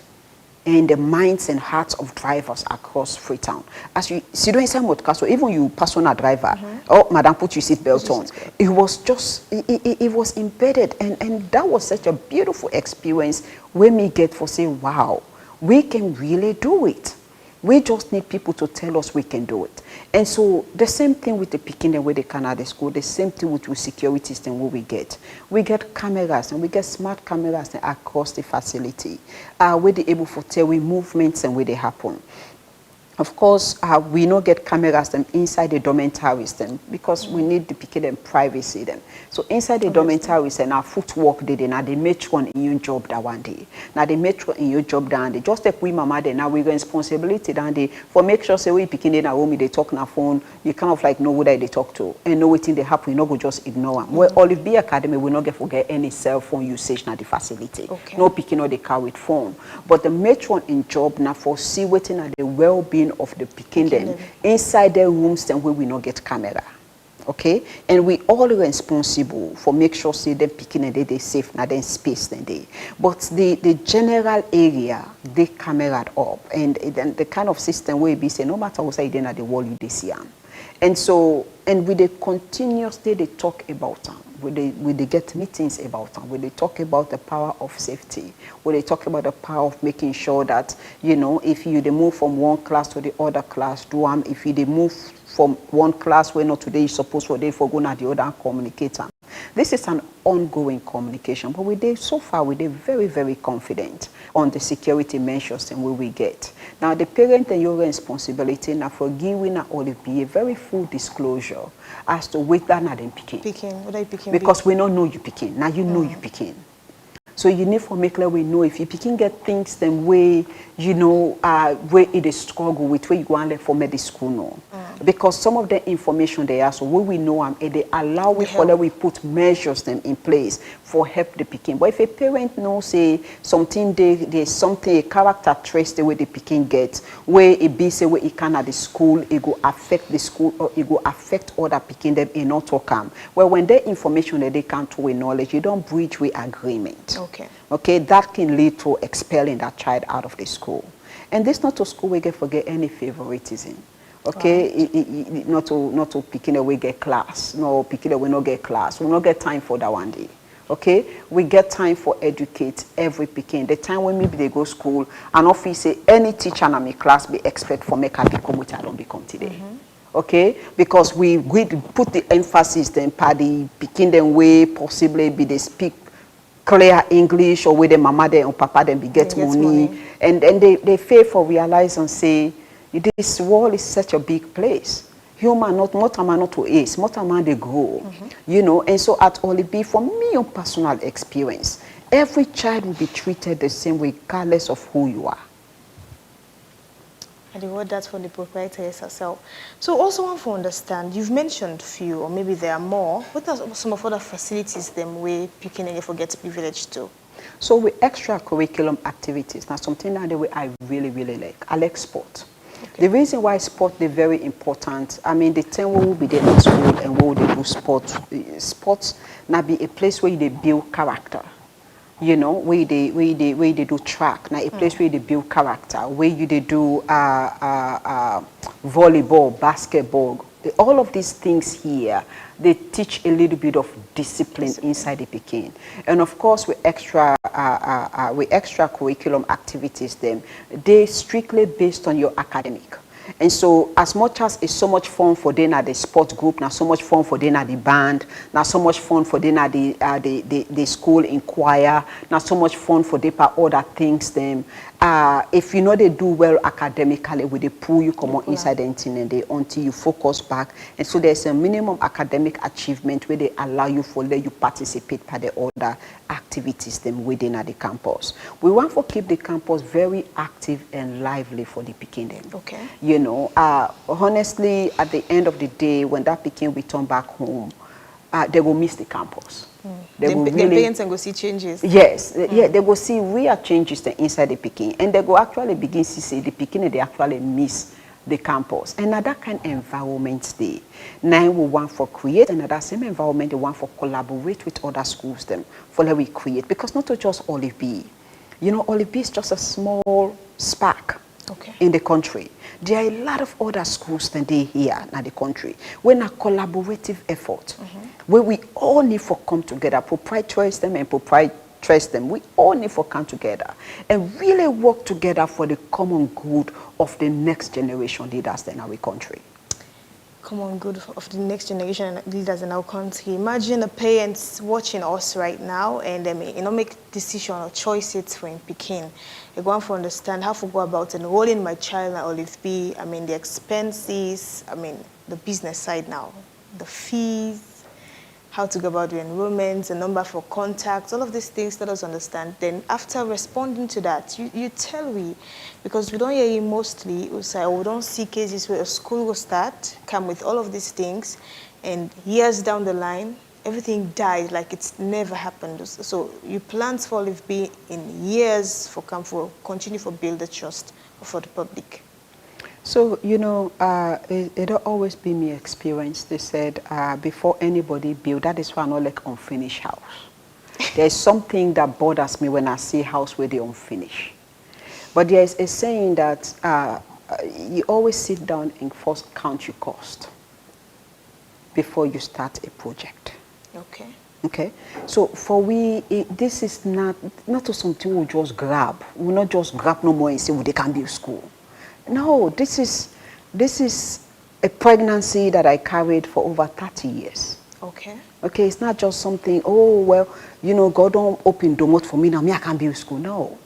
in the minds and hearts of drivers across Freetown. As you see, doing some podcast, so even you personal driver, oh, madam, put your seat belt on. It was just, it was embedded, and that was such a beautiful experience when we get for say, wow, we can really do it. We just need people to tell us we can do it. And so the same thing with the Pikin and with the Canada school, the same thing with security system what we get. We get cameras and we get smart cameras across the facility. Where they able to tell we movements and where they happen. Of course, we not get cameras them inside the dormitories then because we need to pick them privacy then. So inside the dormitories and our footwork they now they matron in your job that one day. Now they matron in your job down day. Just like we mama then now we responsibility down day for make sure say we picking in our home they talk on our phone. You kind of like know who they talk to and know what thing they happen. You not go just ignore them. Where Olive B Academy we not get forget any cell phone usage na the facility. Okay. No picking or the car with phone. But the matron in job now for see waiting at the well-being of the Pikin them inside their rooms then where we not get camera. Okay, and we all responsible for make sure say them Pikin and they safe now then space then they. But the general area they camera up and then the kind of system where be say no matter what side then at the wall you they see them. And so and we they continuously they talk about them. We they get meetings about them. We they talk about the power of safety. We they talk about the power of making sure that you know if you they move from one class to the other class, do them. If you they move from one class where not today you supposed for they for go na the other and communicate them. This is an ongoing communication, but we did so far we did very, very confident on the security measures and where we get. Now the parent and your responsibility now for giving Olive B a very full disclosure as to whether not them Pikin. What are you picking? Because we don't know you Pikin. Now you know you Pikin. So you need for make we know if you Pikin get things then way you know where it is struggle with where you go and for medical school no. Because some of the information they ask, we know and they allow we follow, we put measures them in place for help the pikin. But if a parent knows say something there's something, a character trace the way the pikin gets, where it be say where it can at the school, it go affect the school or it go affect other pikin them in not come. Well, when the information that they can't to a knowledge, you don't breach with agreement. Okay, that can lead to expelling that child out of the school. And this not to school we get forget any favoritism. Okay, not to picking away get class. No, picking away not get class. We not get time for that one day. Okay, we get time for educate every picking. The time when maybe they go school and office say any teacher in my class be expect for make I become which I don't become today. Okay, because we put the emphasis then by the picking them way possibly be they speak clear English or with the mama them or papa them be get money. And then they fail for realize and say this world is such a big place. Human not to ace, not they grow. You know, and so at Olibi, for me your personal experience, every child will be treated the same way regardless of who you are. And the word that's from the proprietor herself. So also want to understand, you've mentioned few, or maybe there are more. What are some of other facilities them way Pekin forget privilege to? So with extra curriculum activities, now something that the way I really like. I like sport. The reason why sport is very important, I mean, the time we will be there in school and we will do sport. Sports now be a place where they build character. You know, where they do track. Now a place where they build character. Where you they do volleyball, basketball. All of these things here, they teach a little bit of discipline inside the Peking. And of course, with extra curriculum activities, they strictly based on your academic. And so as much as it's so much fun for them at the sports group, now so much fun for them at the band, now so much fun for them at the school in choir, now so much fun for them at other things, them. If you know they do well academically, with the pull you come on inside the internet until you focus back. And so there's a minimum academic achievement where they allow you for let you participate by the other activities them within at the campus. We want to keep the campus very active and lively for the Peking them. Okay. You know, honestly, at the end of the day, when that Peking return back home, they will miss the campus. They will really, parents and go see changes. Yes, yeah, they will see real changes inside the Peking, and they will actually begin to see the Peking they actually miss the campus. And that kind of environment they now we want for create another same environment they want for collaborate with other schools them for let we create, because not to just Olive B. You know, Olive B is just a small spark in the country. There are a lot of other schools than they here in the country. We're a collaborative effort where we all need to come together, proprietarize them and proprietarize them. We all need to come together and really work together for the common good of the next generation leaders in our country. Common good of the next generation leaders in our country. Imagine the parents watching us right now and they may make decision or choices for in Peking. They want to understand how to go about enrolling my child at Olive B. I mean the expenses, I mean the business side now, the fees, how to go about the enrollments, the number for contacts, all of these things let us understand. Then after responding to that, you tell me, because we don't hear you mostly, we say, we don't see cases where a school will start, come with all of these things, and years down the line, everything dies like it's never happened. So you plan for Olive B in years for continue to build the trust for the public. So, you know, it'll always be my experience. They said, before anybody build, that is why I not like unfinished house. There's something that bothers me when I see house where they unfinished. But there is a saying that you always sit down and first count your cost before you start a project. Okay. Okay. So for this is not something we'll just grab. We'll not just grab no more and say, well, they can build school. No, this is a pregnancy that I carried for over 30 years. Okay. Okay, it's not just something, oh, well, you know, God don't open the mouth for me now, me I can't build school. No.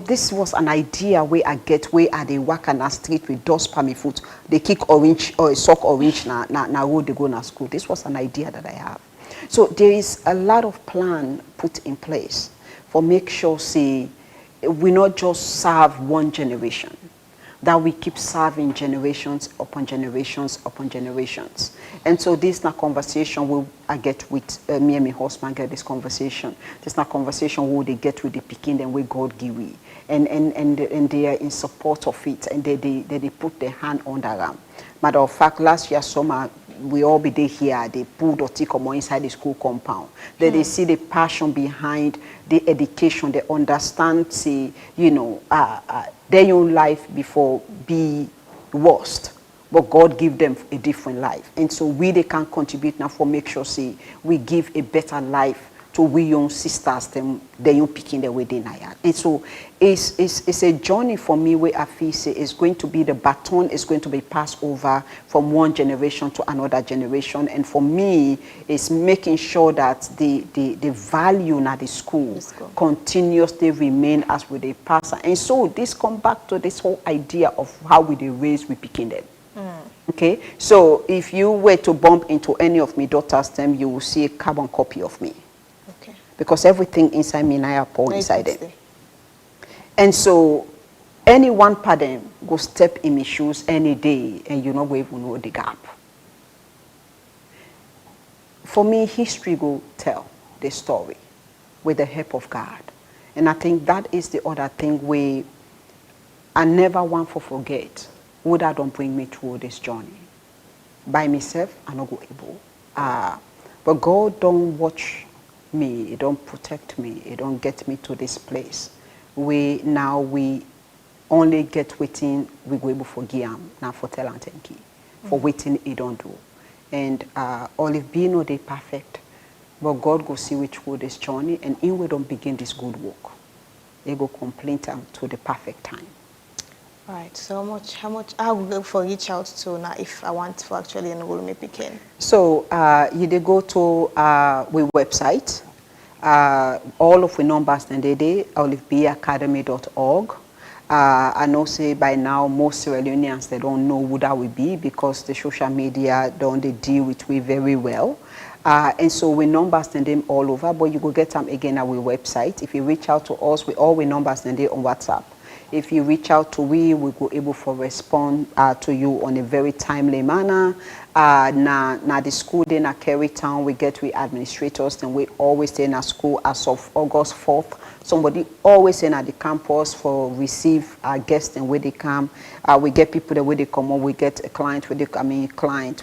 This was an idea where I they walk on the street with dust by my foot. They kick orange or sock orange na road they go to school. This was an idea that I have. So there is a lot of plan put in place for make sure, say, we not just serve one generation, that we keep serving generations upon generations upon generations. And so this is not conversation I get with me and my husband get this conversation. This is not conversation they get with the Peking and we God give we. And they are in support of it, and they put their hand on the arm. Matter of fact, last year summer, we all be there here, they pulled Otikomo inside the school compound. Then they see the passion behind the education, they understand, see, you know, their own life before be worst. But God give them a different life. And so they can contribute now for make sure, see, we give a better life to we young sisters, them young picking the way they now. And so it's a journey for me where I feel say it's going to be the baton is going to be passed over from one generation to another generation. And for me, it's making sure that the value in the school continuously remain as we they pass. And so this come back to this whole idea of how we they raise we picking them. Okay, so if you were to bump into any of my daughters, them you will see a carbon copy of me. Because everything inside me now pour inside them. And so any one part of them go step in my shoes any day and you know we even know the gap. For me, history will tell the story with the help of God. And I think that is the other thing I never want to forget. Would that don't bring me through this journey? By myself, I not go able. But God don't watch me, it don't protect me, it don't get me to this place. We only get waiting, we go able for Giam, now for tell and thank you. For waiting it don't do. And Olive B no they perfect. But God go see which way this journey and in we don't begin this good work. They go complete them to the perfect time. All right, so how much I will go for reach out to now if I want to actually enroll me Peking. So you they go to we website. All of the numbers then they olivebacademy.org. I know say by now most Sierra Leoneans they don't know who that will be because the social media don't they deal with we very well. And so we numbers then them all over, but you go get them again at our website. If you reach out to us, we all we numbers then they on WhatsApp. If you reach out to we go able to respond to you on a very timely manner. Na the school then at Kerry Town, we get we administrators, and we always stay in our school as of August 4th. Somebody always in at the campus for receive our guests and where they come. We get people that where they come out. We get a client where they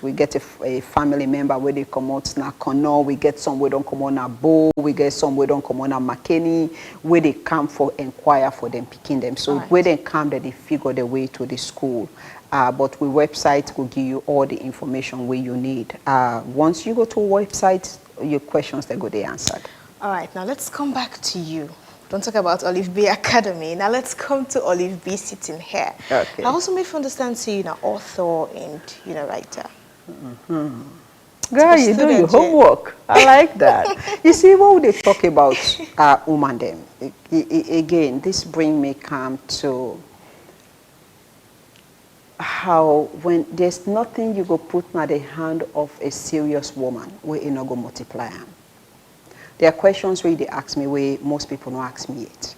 we get a family member where they come out. Na Connor, we get some where don't come on a Bow. We get some where don't come on a McKinney, where they come for inquire for them picking them. So where they come that they figure their way to the school. But we website will give you all the information where you need. Once you go to a website, your questions they go they answered. All right, now let's come back to you. Don't talk about Olive B Academy. Now let's come to Olive B sitting here. Okay. I also made to understand so you're an author and writer. Girl, you do your homework. I like that. You see, what they talk about woman them. Again, this bring me come to how when there's nothing you go put in the hand of a serious woman where you not go multiply them. There are questions where they ask me where most people don't ask me it.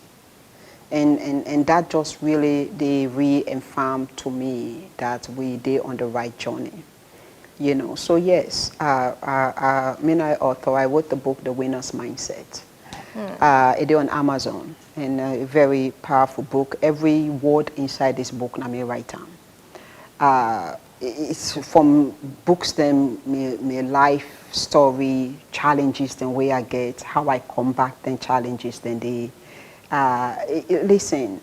And that just really they reaffirm to me that we are on the right journey. So yes, I author, I wrote the book The Winner's Mindset. It is on Amazon and a very powerful book. Every word inside this book I may write down. It's from books then my life story, challenges then where I get, how I combat then challenges then they listen,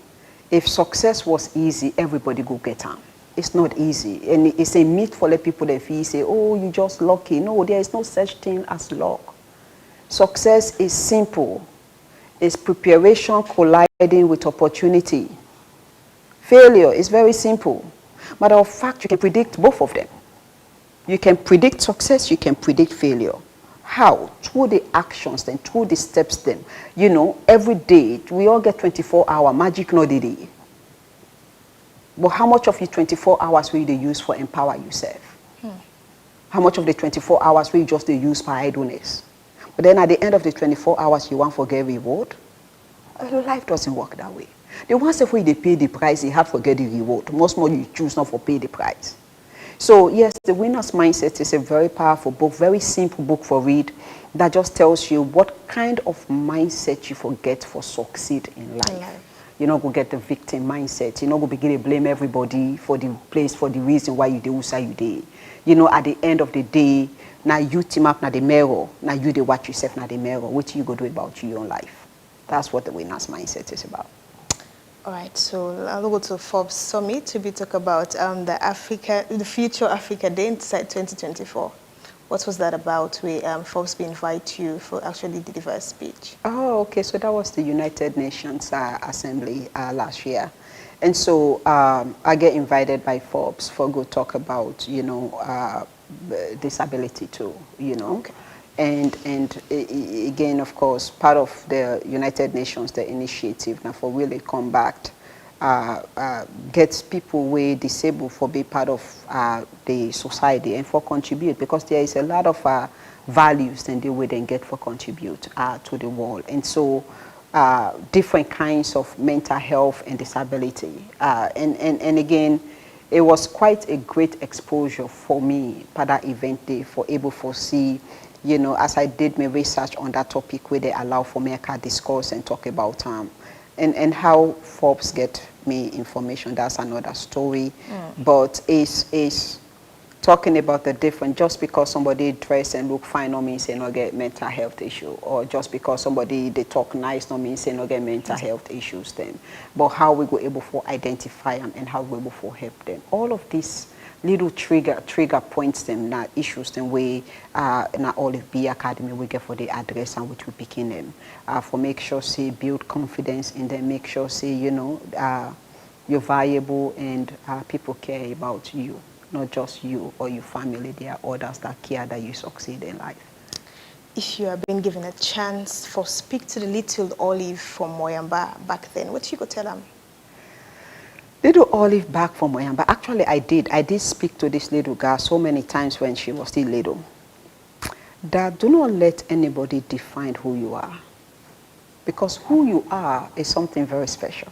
if success was easy, everybody go get them. It's not easy. And it's a myth for the people that feel say, oh, you just lucky. No, there is no such thing as luck. Success is simple. It's preparation colliding with opportunity. Failure is very simple. Matter of fact, you can predict both of them. You can predict success, you can predict failure. How? Through the actions, then through the steps, then. Every day, we all get 24-hour magic no day. But how much of your 24 hours will you use for empower yourself? How much of the 24 hours will you just use for idleness? But then at the end of the 24 hours, you want for get reward? Life doesn't work that way. The ones if they pay the price, they have to get the reward. Most more you choose not for pay the price. So yes, The Winner's Mindset is a very powerful book, very simple book for read that just tells you what kind of mindset you forget for succeed in life. You know, go get the victim mindset. You know, go begin to blame everybody for the place, for the reason why you do what you did. You know, at the end of the day, now you team up now the mirror, now you dey watch yourself now the mirror. What you go do about your own life? That's what the Winner's Mindset is about. All right, so I'll go to Forbes Summit to be talk about the Future Africa Day inside 2024. What was that about? Where Forbes be invite you for actually deliver a speech? Oh, okay. So that was the United Nations Assembly last year, and so I get invited by Forbes for go talk about disability too. Okay. And again, of course, part of the United Nations, the initiative now for really combat gets people way disabled for be part of the society and for contribute, because there is a lot of values and they will then get for contribute to the world. And so different kinds of mental health and disability. And again, it was quite a great exposure for me for that event day, for able to see, as I did my research on that topic, where they allow for me to discuss and talk about and how Forbes get me information. That's another story. But is talking about the different, just because somebody dress and look fine no means they not get mental health issue, or just because somebody they talk nice no means they not get mental health issues then. But how we go able to identify them and how we able to help them. All of these little trigger points them, not issues them way na Olive B Academy we get for the address and which we begin them for make sure say build confidence in them, make sure say you're valuable and people care about you, not just you or your family. There are others that care that you succeed in life. If you have been given a chance for speak to the little Olive from Moyamba back then, what you go tell them? Little Olive back from Moyamba. Actually, I did speak to this little girl so many times when she was still little. That do not let anybody define who you are. Because who you are is something very special.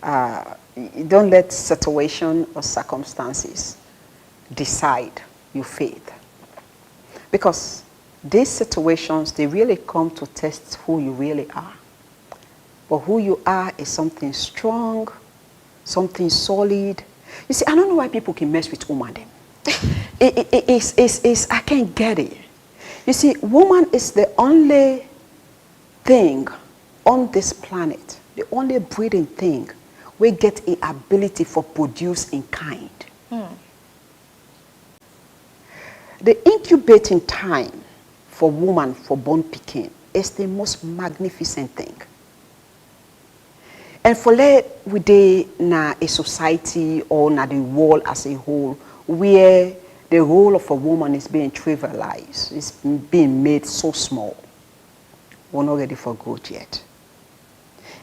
Don't let situation or circumstances decide your faith. Because these situations, they really come to test who you really are. But who you are is something strong, something solid. You see, I don't know why people can mess with woman them. I can't get it. You see, woman is the only thing on this planet, the only breathing thing we get an ability for produce in kind. The incubating time for woman for born pikin is the most magnificent thing. And for let we dey na a society or na the world as a whole where the role of a woman is being trivialized, it's being made so small, we're not ready for growth yet.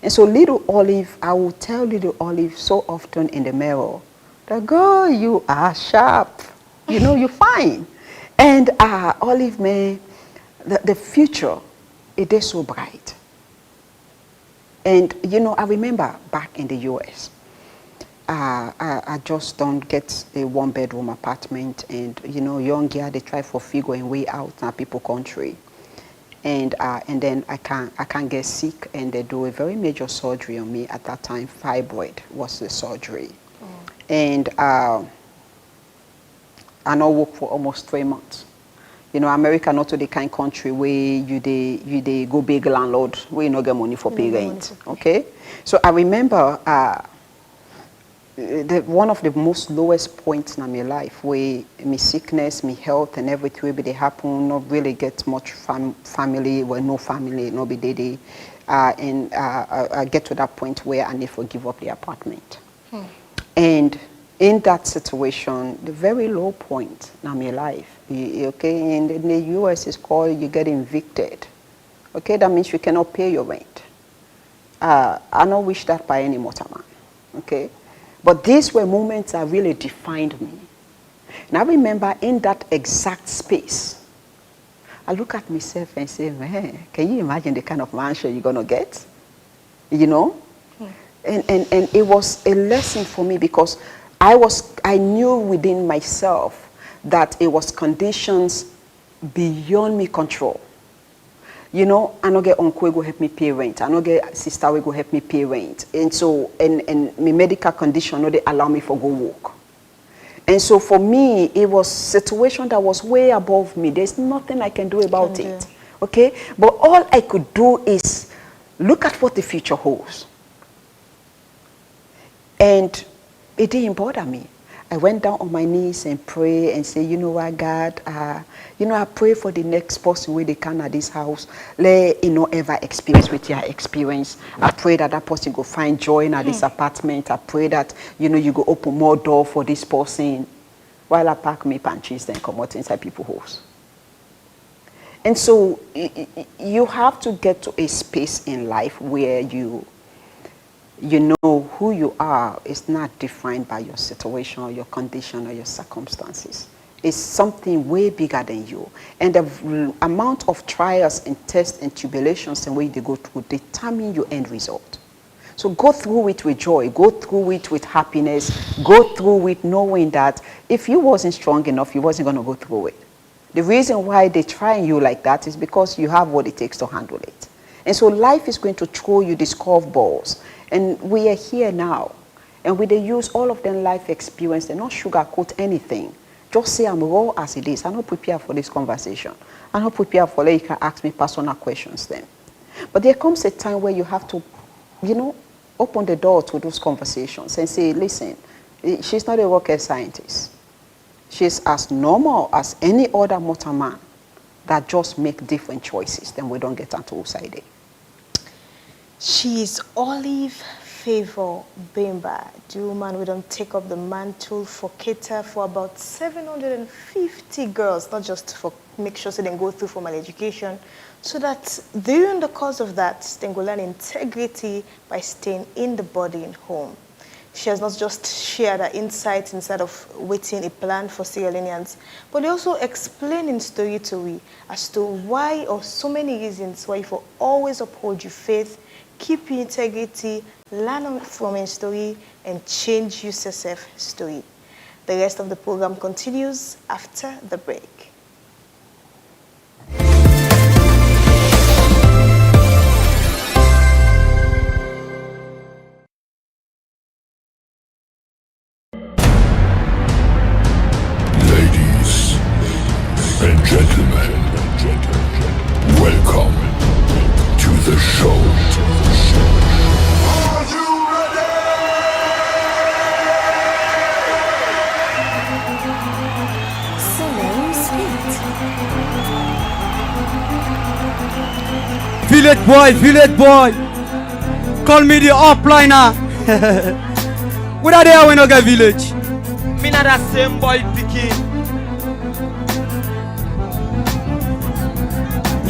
And so little Olive, I will tell little Olive so often in the mirror, that girl, you are sharp, you're fine. And Olive, man, the future, it is so bright. And, I remember back in the U.S., I just don't get a one-bedroom apartment. And, young girl, they try for figuring way out in people country. And then I can't get sick, and they do a very major surgery on me at that time. Fibroid was the surgery. And I now work for almost 3 months. America not to the kind of country where you they go big landlord where you not get money for pay rent. Okay, so I remember one of the most lowest points in my life where my sickness, my health, and everything will be happen. Not really get much family, no family, no be day. And I get to that point where I need to give up the apartment. And in that situation, the very low point in my life, okay, in the US it's called you get evicted. Okay, that means you cannot pay your rent. I don't wish that by any mortal man. Okay, but these were moments that really defined me. And I remember in that exact space, I look at myself and say, man, can you imagine the kind of mansion you're gonna get? you know. And it was a lesson for me because I knew within myself that it was conditions beyond me control. You know, I don't get uncle go help me pay rent. I don't get sister will go help me pay rent. And so, and my medical condition, no, they allow me for go work. And so for me, it was a situation that was way above me. There's nothing I can do about it. Okay? But all I could do is look at what the future holds. And it didn't bother me. I went down on my knees and pray and say, you know what, God, you know, I pray for the next person where they can at this house. Let you know ever experience with your experience. I pray that that person go find joy in this apartment. I pray that, you know, you go open more door for this person. While I pack my pantries, then come out inside people's house. And so you have to get to a space in life where you know who you are is not defined by your situation or your condition or your circumstances. It's something way bigger than you. And the amount of trials and tests and tribulations and way they go through determine your end result. So go through it with joy, go through it with happiness, go through it knowing that if you wasn't strong enough, you wasn't going to go through it. The reason why they try you like that is because you have what it takes to handle it. And so life is going to throw you these curveballs. And we are here now. And we they use all of them life experience. They not sugarcoat anything. Just say I'm raw as it is. I'm not prepared for this conversation. I'm not prepared for you can ask me personal questions then. But there comes a time where you have to, you know, open the door to those conversations and say, listen, she's not a rocket scientist. She's as normal as any other mortal man that just make different choices. Then we don't get onto side. She is Olive Favor Bemba, the woman we don't take up the mantle for cater for about 750 girls, not just for make sure so they go through formal education, so that during the course of that, they go learn integrity by staying in the body and home. She has not just shared her insights inside of waiting a plan for Sierra Leoneans, but also explaining story to we as to why or so many reasons why you for always uphold your faith, keep your integrity, learn from a story, and change yourself story. The rest of the program continues after the break. Ladies and gentlemen, welcome to the show. Are you ready? Village boy, call me the upliner. What are they when I get village? Me not that same boy picking.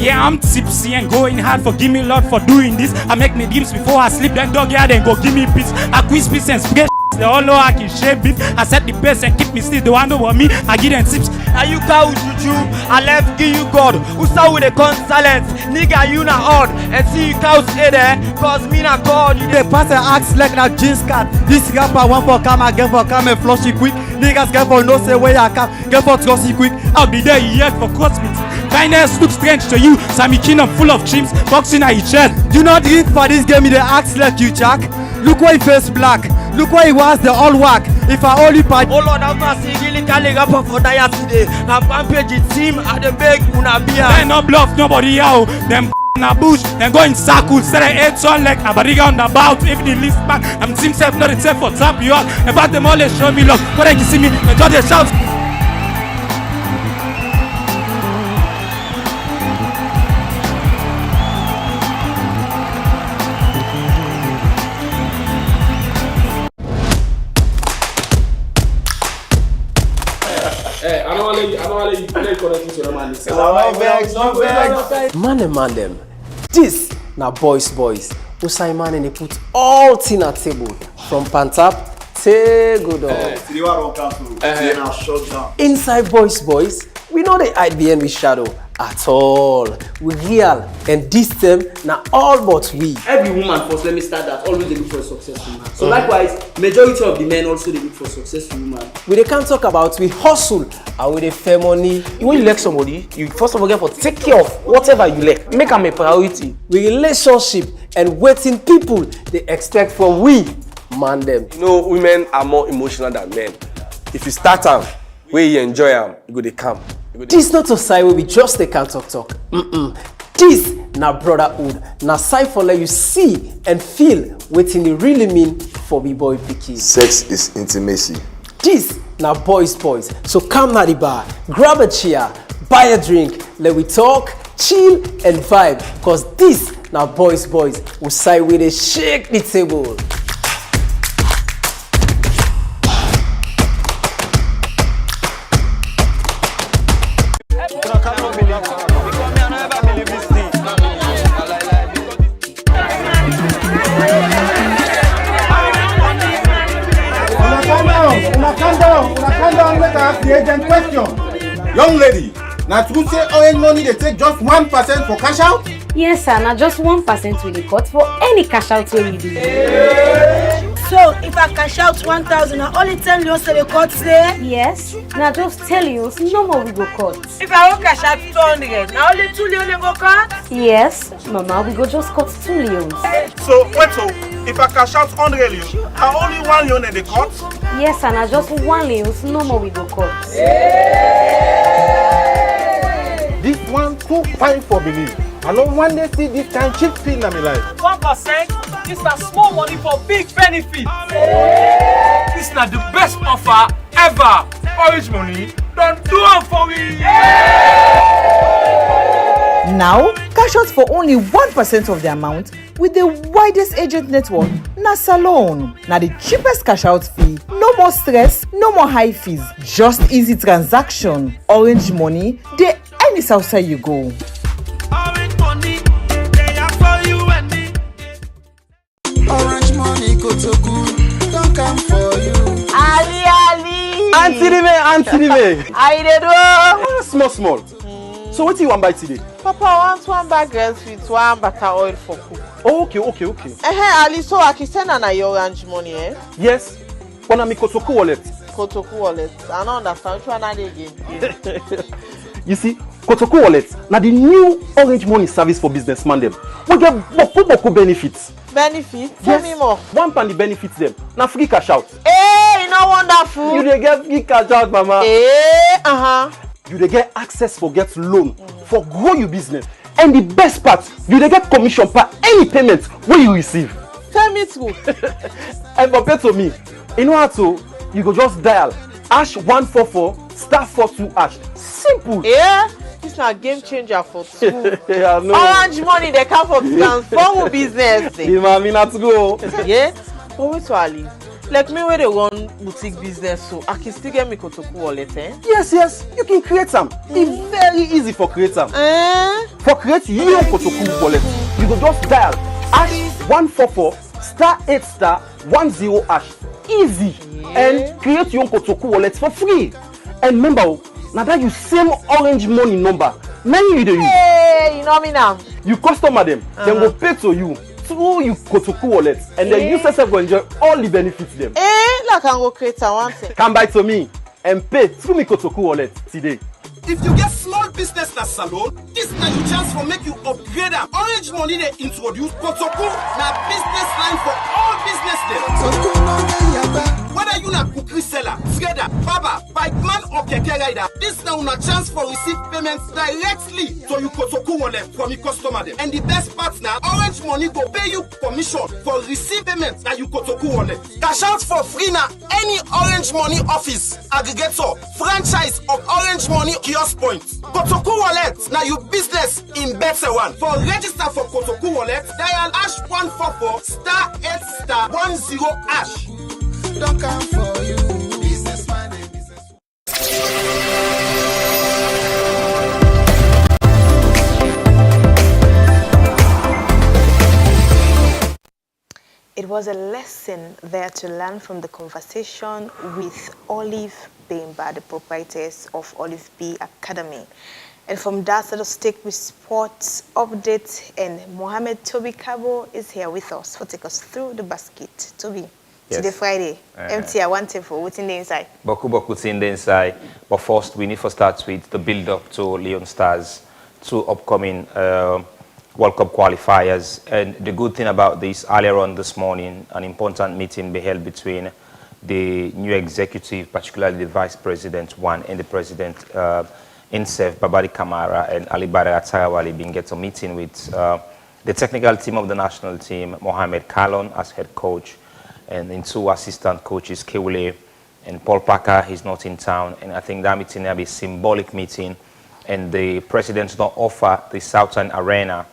Yeah, I'm tipsy and going hard. Forgive me, Lord, for doing this. I make me dreams before I sleep. Then dog here, then go give me peace. I quiz peace and spaghetti. They all know I can shape it. I set the pace and keep me still. The one over me, I give them tips. Are you cow juju? I left give you God. Who start with a silence? Nigga, you na odd. And see you cows there. Cause me na God. They pass and ask like na jeans card. This rapper one for come, I get for come and flush it quick. Niggas get for no say where I come. Get for trust it quick. I'll be there yet for cosmetics. Kindness looks strange to you. Sammy Kingdom full of chimps. Boxing at his chest. Do not read for this game. They ask like you, Jack. Look why he face black. Look why he was the all work. If I only part. Oh Lord, I'm not seeing really calling up for diet today. Now Pampage it team at the big Unabia. They no bluff nobody out. Them na bush. Then go in circles. Say they 8 son like Abariga on the bout. If the list back, I'm team self not itself for tap you out. In fact, them always show me love. But they can see me. They got their shouts. Man them. This na boys. Usai man and they put all thing at table from Pantap to good Inside boys, we know they hide behind with shadow. at all. We real and this them na all but we. Every woman first, let me start that, always they look for a successful man. So likewise, majority of the men also they look for a successful woman. We dey can't talk about we hustle and we dey fair money. When you like somebody, you first of all get for take care of whatever you like. Make them a priority. We relationship and waiting people they expect for we man them. You know, women are more emotional than men. If you start them, where you enjoy them, you go dey calm. This not a side where we just they can't talk. This na brotherhood. Na side for let you see and feel waiting it really mean for me boy picky. Sex is intimacy. This na boys. So come na the bar, grab a chair, buy a drink, let we talk, chill and vibe. Cause this na boys. We side where they shake the table. Let us ask the agent question. Young lady, now true say orange money they take just 1% for cash out? Yes, sir. Now just 1% will be cut for any cash out we do. So if I cash out 1,000, I only tell you say the cut say? Yes. Now just tell you, no more we go cut. If I won't cash out 200, now only 2 million go cut? Yes, Mama, we go just cut 2 million. So wait, so if I cash out 100 million, I only 1 million in the cut? Yes, and I just 1 million, no more we go cut. This one too fine for believe. I don't want to see this kind cheap thing in my life. 1% is a small money for big benefit. This is not the best offer ever. Orange money, don't do it for me. Now, cash out for only 1% of the amount with the widest agent network, na Salone. Now the cheapest cash out fee, no more stress, no more high fees, just easy transaction. Orange money, they any outside you go. Orange money, they are for you and me. Orange money go to good, don't come for you. Ali. Auntie me. I dey do. Small. So what do you want buy today? Papa, I want 1 bag girls with 1 butter oil for cook. Oh, okay. Ali, so I can send an orange money, eh? Yes. Wanna make Kotoku wallet? Kotoku wallet. I don't understand. Which one are they again? You see, Kotoku wallet, now the new orange money service for businessman them. We get boku benefits. Benefits? Tell me more. One pound the benefits them. Now free cash out. Hey, no wonderful. You dey get free cash out, mama. You dey get access for get loan for grow your business. And the best part, you dey get commission per any payment when you receive. Tell me true. And compared to me, you know how to, you go just dial #144 *42#. Simple. Yeah, this na game changer for two. Yeah, no. Orange money they come for transform business. The mommy not to go. Yeah, but wait to Ali. Like me where they run boutique business, so I can still get me Kotoku wallet, eh? Yes, you can create some. It's very easy for create some. For create your Kotoku wallet, you go just dial #144 *8*10#. Easy. And create your Kotoku wallet for free. And remember, now that you same orange money number, now you dey use. Hey, you know me now. You customer them, then go pay to you through you Kotoku wallet, and then you yourself go enjoy all the benefits them. Like I go create one thing. Come back to me and pay through me Kotoku wallet today. If you get small business na salon, this na your chance for make you upgrade am. Orange money they introduce Kotoku na business line for all business dem. Whether you na cookery seller, trader, barber, bike man or keke rider, this na una chance for receive payments directly to your Kotoku wallet from your customer dem. And the best part na Orange money go pay you commission for receive payments na your Kotoku wallet. Cash out for free na any Orange money office, aggregator, franchise of Orange money kiosk point. Kotoku wallet na your business in better one. For register for Kotoku wallet, dial #144 *8*10#. Don't come for you, businessman and business. It was a lesson there to learn from the conversation with Olive Bemba, the proprietors of Olive B Academy. And from that, let us take with sports update. And Mohamed Toby Cabo is here with us to take us through the basket. Toby, Yes. today Friday, empty I want for what's in the inside. Boku's in the inside. But first, we need to start with the build-up to Leon Stars, 2 upcoming World Cup qualifiers. And the good thing about this, earlier on this morning, an important meeting be held between the new executive, particularly the vice president one, and the president, INSEF, Babari Kamara, and Ali Bara Tarawali, being get a meeting with the technical team of the national team, Mohamed Kalon as head coach, and then 2 assistant coaches, Kewule and Paul Parker. He's not in town, and I think that meeting will be a symbolic meeting. And the president not offer the Southern Arena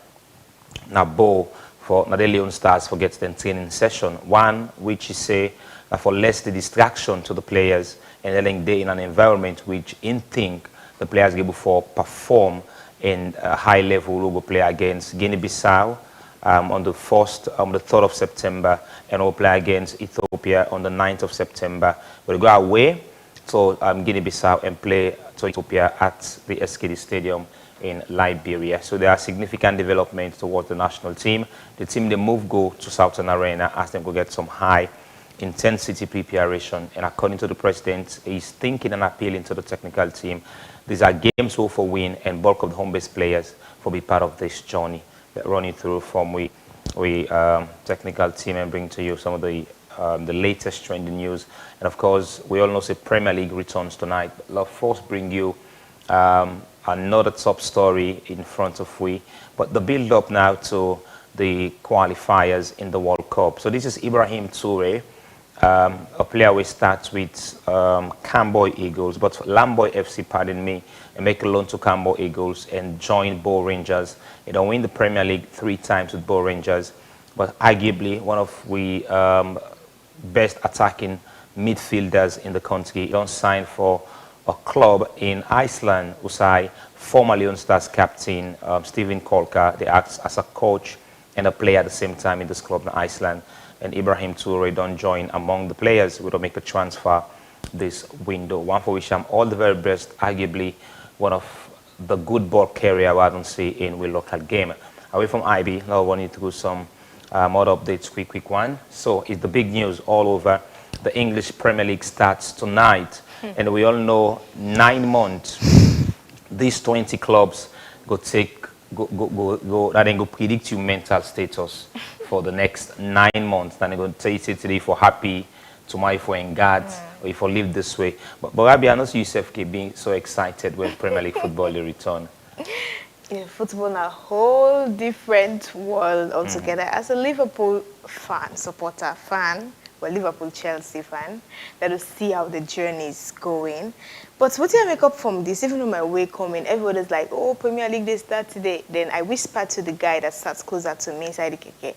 Nabo for the Leon Stars for get them training session. One, which is say for less the distraction to the players, and then they in an environment which in think the players able for perform in a high level. We will play against Guinea-Bissau on the 3rd of September, and we'll play against Ethiopia on the 9th of September. We'll go away to Guinea-Bissau and play to Ethiopia at the SKD Stadium in Liberia. So there are significant developments towards the national team. The team, they go to Southern Arena as them go get some high intensity preparation. And according to the president, he's thinking and appealing to the technical team. These are games for win, and bulk of the home-based players for be part of this journey that running through from we technical team and bring to you some of the latest trending news. And of course, we all know the Premier League returns tonight. But let's first bring you another top story in front of we, but the build up now to the qualifiers in the World Cup. So this is Ibrahim Toure, a player we start with Camboy Eagles, but Lamboy FC, pardon me, and make a loan to Camboy Eagles and join Bow Rangers. He don't win the Premier League 3 times with Bow Rangers, but arguably one of the best attacking midfielders in the country. He don't sign for a club in Iceland, Usai, former Leon Stars captain Stephen Kolka. They act as a coach and a player at the same time in this club in Iceland. And Ibrahim Toure don't join among the players who don't make a transfer this window. One for which I'm all the very best, arguably one of the good ball carrier I don't see in the local game. Away from IB, now I want you to do some more updates, quick one. So it's the big news all over. The English Premier League starts tonight. And we all know 9 months, these 20 clubs go that then go predict your mental status for the next 9 months. Then they go tell you today for happy, tomorrow for engaged, or if you live this way. But Rabbi, I know yourself being so excited when Premier League football will return. Yeah, football is a whole different world altogether. As a Liverpool fan, well, Liverpool-Chelsea fan, let us see how the journey is going. But what do I make up from this? Even on my way coming, everybody's like, oh, Premier League, they start today. Then I whispered to the guy that starts closer to me inside the KK.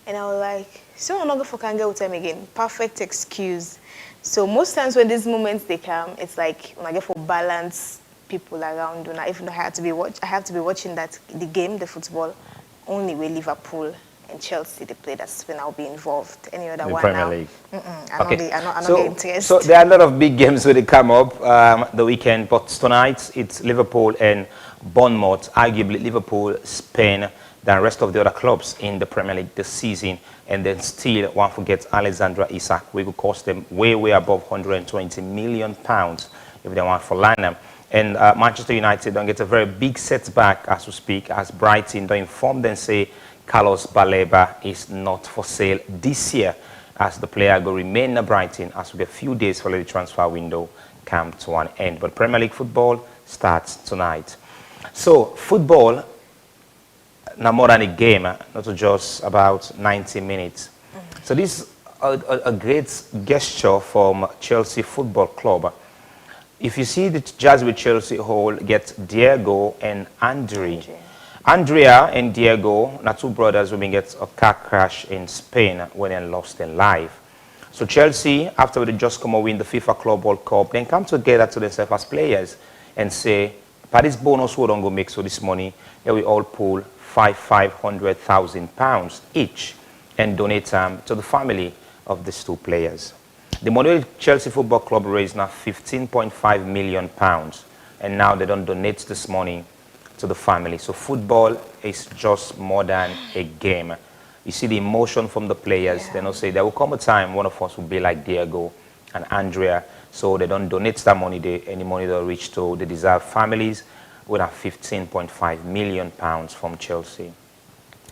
And I was like, so I'm not going for Kanga time again. Perfect excuse. So most times when these moments, they come, it's like, when I get for balance people around, when even though I have to be watching the game, the football, only with Liverpool and Chelsea, they play. That's when I'll be involved. Any other one Premier now? League. I'm not getting interested. So there are a lot of big games where they come up the weekend, but tonight it's Liverpool and Bournemouth. Arguably Liverpool, Spain, than the rest of the other clubs in the Premier League this season. And then still, one forgets Alexandra Isak, which will cost them way above £120 million if they want for Lanham. And Manchester United don't get a very big setback as we speak, as Brighton don't inform them, say Carlos Baleba is not for sale this year, as the player will remain at Brighton as we get a few days for the transfer window come to an end. But Premier League football starts tonight. So football, now more than a game, not just about 90 minutes. So this is a great gesture from Chelsea Football Club. If you see the Jazz with Chelsea Hall get Diego and Andrea and Diego, now 2 brothers who get a car crash in Spain when they lost their life. So Chelsea, after they just come and win the FIFA Club World Cup, then come together to themselves as players and say, by this bonus we don't go make so this money, then we all pull £500,000 each and donate them to the family of these 2 players. The money Chelsea Football Club raised now £15.5 million, and now they don't donate this money to the family. So football is just more than a game. You see the emotion from the players. They don't say there will come a time one of us will be like Diego and Andrea. So they don't donate that money, any money they'll reach to the deserved families. We have 15.5 million pounds from Chelsea.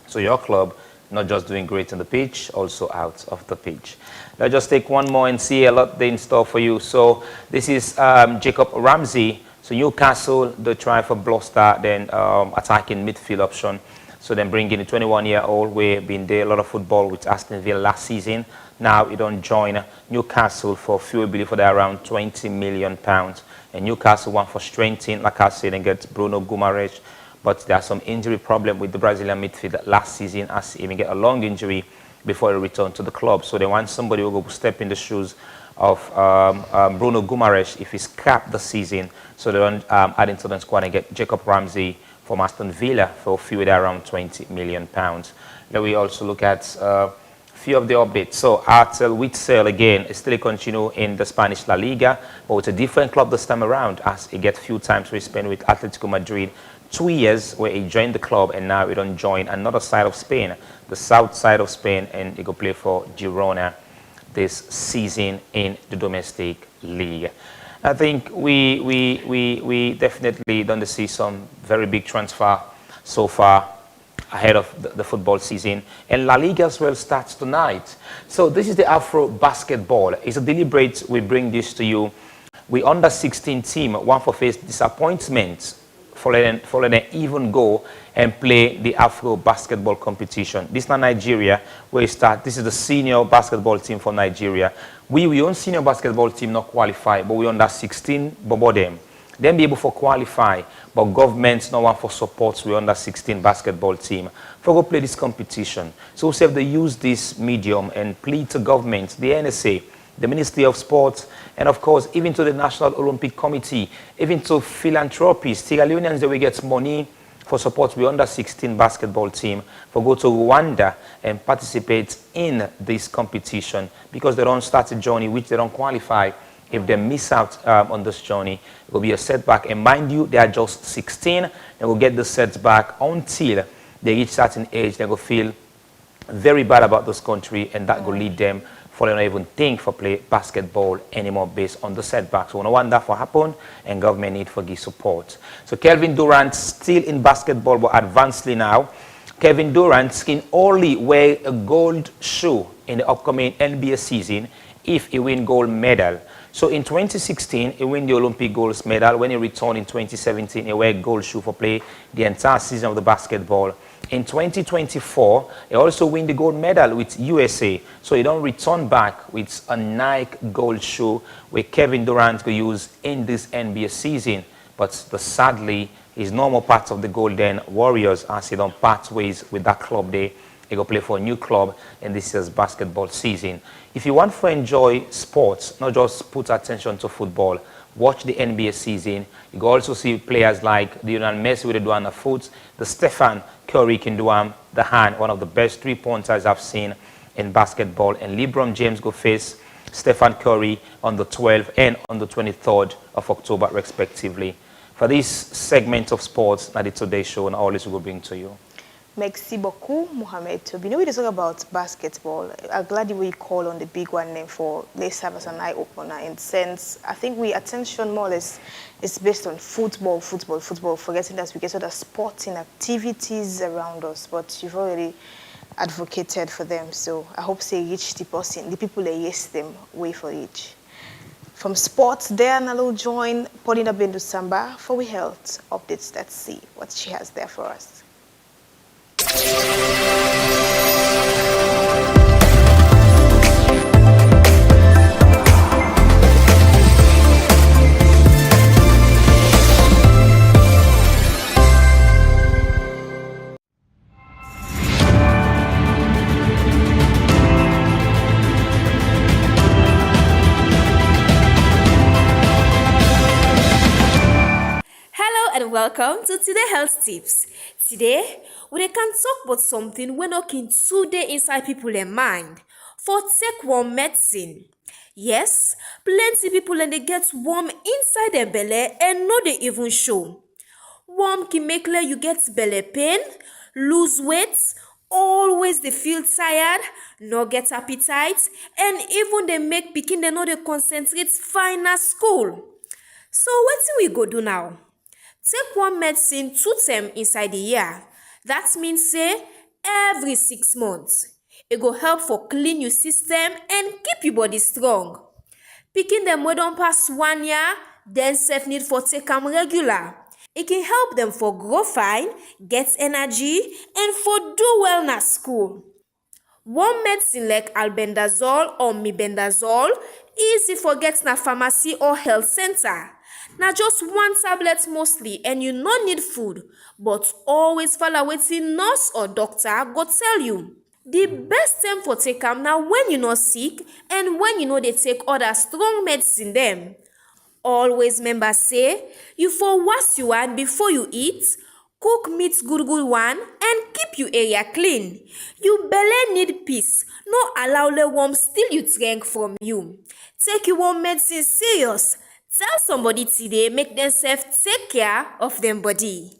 So your club, not just doing great on the pitch, also out of the pitch. Let's just take one more and see a lot in store for you. So this is Jacob Ramsey. So Newcastle, they try for Gloucester, then attacking midfield option. So then bringing the 21-year-old, we've been there a lot of football with Aston Villa last season. Now he don't join Newcastle for fuel bill for that around 20 million pounds. And Newcastle want for strengthening, like I said, and get Bruno Guimaraes. But there's some injury problem with the Brazilian midfielder last season, as he even get a long injury before he returned to the club. So they want somebody who will step in the shoes of Bruno Guimaraes if he's capped the season. So they don't add into the squad and get Jacob Ramsey from Aston Villa for a few with around 20 million pounds. Then we also look at a few of the updates. So Artel Witsel again is still continue in the Spanish La Liga, but with a different club this time around, as he gets few times to spend with Atletico Madrid. 2 years where he joined the club, and now he don't join another side of Spain, the south side of Spain, and he go play for Girona this season in the domestic league. I think we definitely don't see some very big transfer so far ahead of the football season. And La Liga as well starts tonight. So this is the Afro basketball. It's a deliberate, we bring this to you. We under 16 team, one for face disappointment, following an even go and play the Afro basketball competition. This is not Nigeria, where we start. This is the senior basketball team for Nigeria. We own senior basketball team not qualify, but we under 16 bobo them. Then be able to qualify, but governments no one for support we under 16 basketball team for go play this competition. So we have to use this medium and plead to government, the NSA, the Ministry of Sports, and of course, even to the National Olympic Committee, even to philanthropists, Sierra Leoneans that we get money for support we under 16 basketball team for go to Rwanda and participate in this competition because they don't start a journey which they don't qualify. If they miss out on this journey, it will be a setback. And mind you, they are just 16. They will get the setback until they reach certain age. They will feel very bad about this country, and that will lead them for they don't even think for play basketball anymore based on the setbacks. So no wonder for happen, and government need for give support. So Kevin Durant still in basketball, but advancedly now. Kevin Durant can only wear a gold shoe in the upcoming NBA season if he win gold medal. So in 2016, he win the Olympic gold medal. When he returned in 2017, he wear gold shoe for play the entire season of the basketball. In 2024, he also win the gold medal with USA. So he don't return back with a Nike gold shoe where Kevin Durant will use in this NBA season. But sadly, he's no more part of the Golden Warriors as he don't part ways with that club there. He go play for a new club in this year's basketball season. If you want to enjoy sports, not just put attention to football, watch the NBA season. You can also see players like Lionel Messi with the do on the foot, the Stephen Curry can do the hand, one of the best three-pointers I've seen in basketball. And LeBron James go face Stephen Curry on the 12th and on the 23rd of October, respectively. For this segment of sports, not the Today Show, and all this will bring to you. Merci beaucoup, Mohamed Toby. You know, we talk about basketball. I'm glad you will call on the big one name for let's have as an eye-opener. In sense, I think we attention more or less is based on football, forgetting that we get other sporting activities around us, but you've already advocated for them. So I hope they reach the person, the people that yes them way for each. From sports, Diana will join Paulina Bendu Samba for We Health updates. Let's see what she has there for us. Welcome to Today Health Tips. Today, we can talk about something when knocking today inside people in mind for take one medicine. Yes, plenty people and they get warm inside their belly and no they even show. Warm can make you get belly pain, lose weight, always they feel tired, no get appetite, and even they make pikin they know they concentrate fine at school. So what do we go do now? Take one medicine 2 times inside the year. That means say every 6 months. It go help for clean your system and keep your body strong. Picking them wey don pass 1 year, then self need for take them regular. It can help them for grow fine, get energy, and for do well na school. One medicine like albendazole or mebendazole easy for get na pharmacy or health center. Na just 1 tablet mostly and you no need food, but always follow wetin nurse or doctor go tell you. The best time for take am na when you no sick and when you know they take other strong medicine them. Always remember say, you for wash your hand before you eat, cook meat good one, and keep your area clean. You belly need peace, no allow the worm steal your strength from you. Take your warm medicine serious. Tell somebody today make themselves take care of them body.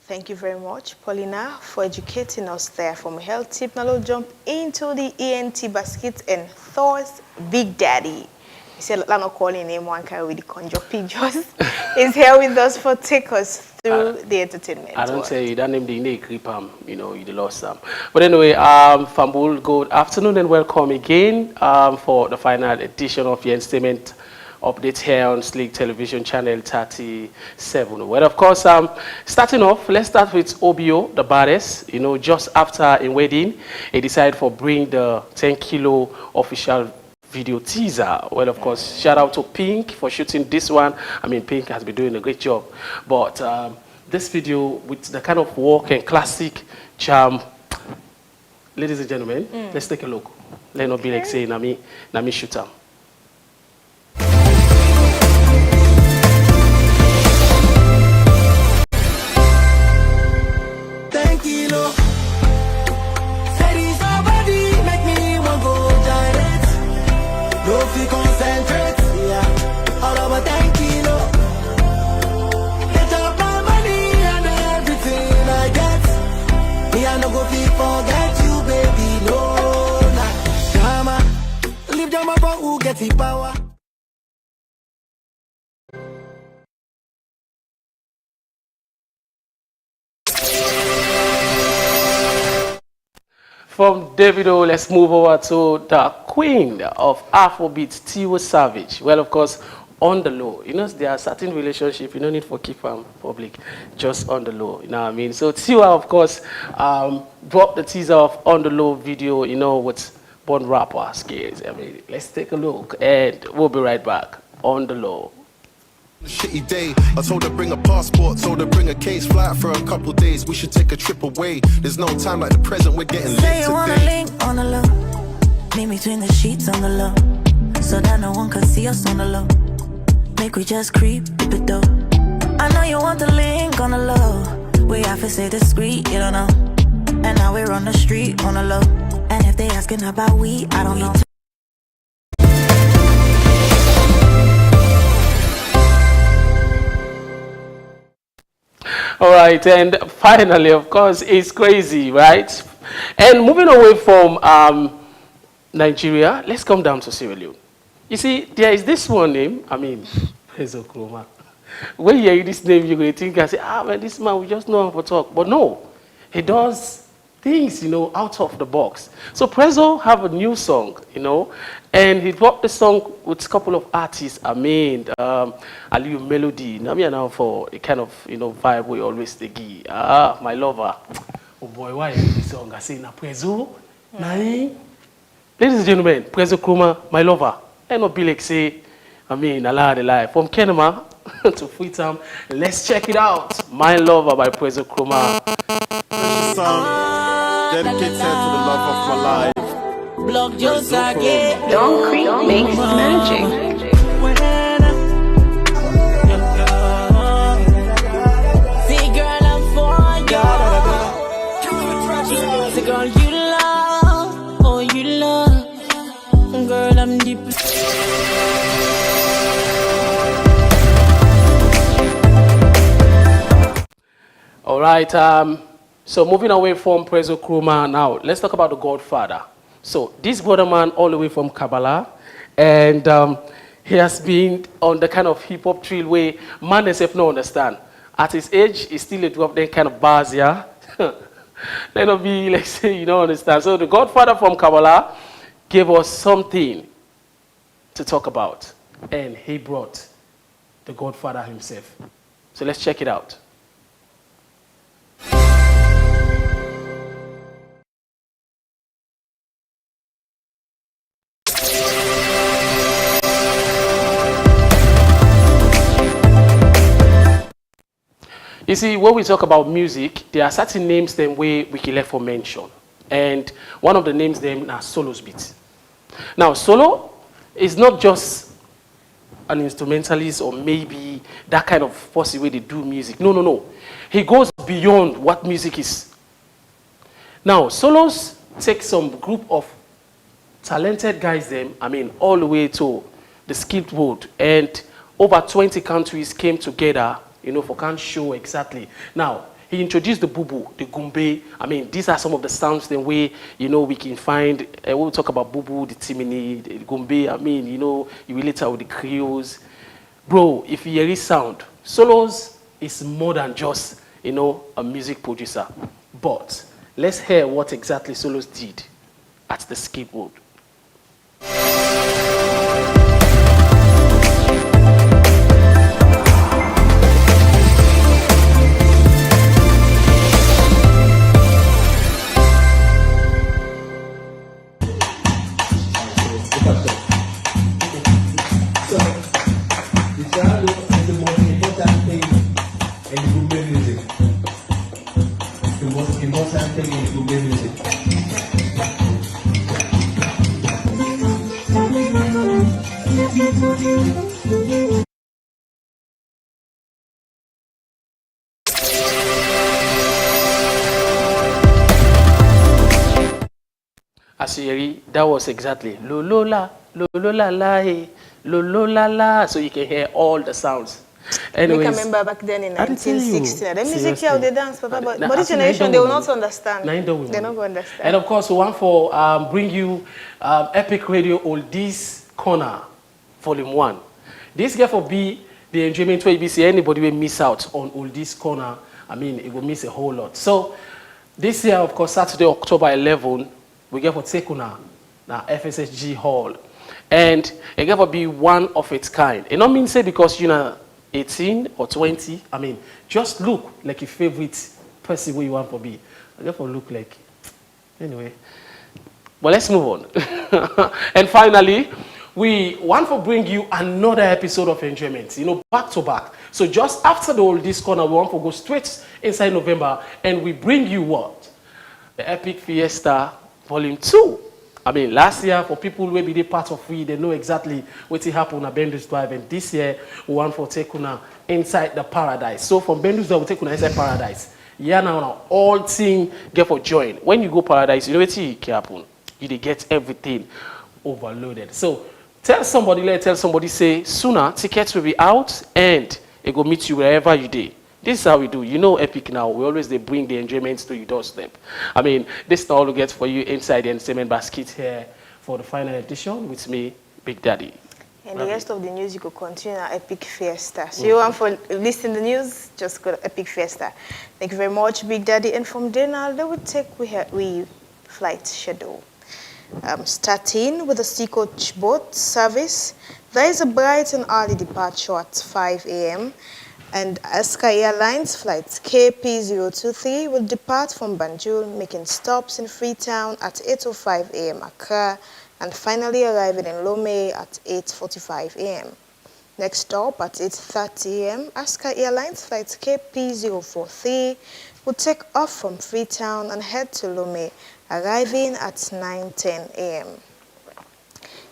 Thank you very much, Paulina, for educating us there from health tip. Now let's jump into the ENT basket and Thor's Big Daddy. He said, I'm not calling him one carry with the conjure pictures. Is here with us for take us through the entertainment. I don't say that name the creep you know, you lost some. But anyway, Fambul, good afternoon and welcome again for the final edition of the entertainment update here on Sleek Television Channel 37. Well, of course, starting off, let's start with OBO, the baddest. You know, just after a wedding, he decided for bring the 10-kilo official video teaser. Well, of course, shout out to Pink for shooting this one. I mean, Pink has been doing a great job. But this video with the kind of work and classic charm, ladies and gentlemen, let's take a look. Let not be like saying, Nami shoot him. Power. From Davido, let's move over to the queen of Afrobeat, Tiwa Savage. Well, of course, on the low. You know, there are certain relationships you don't need for keep them public, just on the low. You know what I mean? So Tiwa, of course, dropped the teaser of On the Low video, you know, with Born Rapper skills. I mean, let's take a look and we'll be right back. On the Low. Shitty day, I told her bring a passport, told her bring a case, fly out for a couple days, we should take a trip away. There's no time like the present, we're getting lit today. Say you wanna link on the low, meet between the sheets on the low, so that no one can see us on the low. Make we just creep it though. I know you want the link on the low, we have to stay discreet, you don't know. And now we're on the street on the low, and if they asking about we, I don't know. All right, and finally, of course, it's crazy, right? And moving away from Nigeria, let's come down to Sierra Leone. You see, there is this one name, I mean, Prezo Kroma. When you hear this name, you're going to think, I say, man, this man, we just know him for talk. But no, he does things, you know, out of the box. So Prezo have a new song, you know, and he dropped the song with a couple of artists. I mean, Aliu Melody. Now me now for a kind of, you know, vibe we always give. My lover. Oh boy, why is this song? I say, na Prezo, Ladies and gentlemen, Prezo Kroma, my lover. And not be like say, I mean, a lot of life from Kenema. to Freetown. Let's check it out. My Lover by Prezo Chroma. Song dedicated to the love of my life. Block just again. Don't creep makes magic. See, girl, I'm for you. See, girl, you love. Oh, you love. Girl, I'm deep. All right. So moving away from Prezo Chroma now, let's talk about the Godfather. So this brother man all the way from Kabbalah, and he has been on the kind of hip hop trail where man himself no understand. At his age, he's still a drop them kind of bars, yeah. Let not be like say you don't understand. So the Godfather from Kabbalah gave us something to talk about, and he brought the Godfather himself. So let's check it out. You see, when we talk about music, there are certain names then we can let for mention. And one of the names them are Solo's beat. Now, Solo is not just an instrumentalist or maybe that kind of person way they do music. No, no, no. He goes beyond what music is. Now, Solos take some group of talented guys them, all the way to the skilled world. And over 20 countries came together for can show exactly. Now, he introduced the bubu, the gumbe. These are some of the sounds the way, we can find, when we talk about bubu, the timini, the gumbe, you relate with the creoles. Bro, if you hear his sound, Solos is more than just, a music producer. But let's hear what exactly Solos did at the skateboard. Asiri, that was exactly lo lo la la hey, lo la la. So you can hear all the sounds. Anyways, I remember back then in 1960, the music here they dance, Papa, but this generation they will not understand. They're not going to understand. And of course, we want for bring you Epic Radio Oldies Corner, Volume 1. This guy for be the enjoyment where you see anybody will miss out on Oldies Corner. It will miss a whole lot. So this year, of course, Saturday, October 11. We get for Tekuna, now FSSG Hall. And it get for be one of its kind. It not mean say because you're 18 or 20, just look like your favorite person where you want to be. I get for look like, anyway. But let's move on. And finally, we want to bring you another episode of Enjoyment, back to back. So just after the Oldies Corner, we want to go straight inside November and we bring you what? The Epic Fiesta Volume 2. Last year, for people who be part of we, they know exactly what happened at Bendus Drive. And this year, we want to take una inside the paradise. So from Bendus Drive, we take una inside paradise. Yeah, now all thing get for join. When you go paradise, you know what happen? You get everything overloaded. So tell somebody, say, sooner, tickets will be out and it will meet you wherever you do. This is how we do. Epic now. We always they bring the enjoyments to your doorstep. This is all we get for you inside the entertainment basket here for the final edition with me, Big Daddy. And the rest of the news you could continue at Epic Fiesta. So you want for listening to the news, just go to Epic Fiesta. Thank you very much, Big Daddy. And from there now, they would take we flight schedule. Starting with the Sea Coach boat service, there is a bright and early departure at 5 a.m. And Sky Airlines flights KP023 will depart from Banjul, making stops in Freetown at 8:05 a.m. Accra, and finally arriving in Lomé at 8:45 a.m. Next up at 8:30 a.m., Aska Airlines flight KP043 will take off from Freetown and head to Lome, arriving at 9:10 a.m.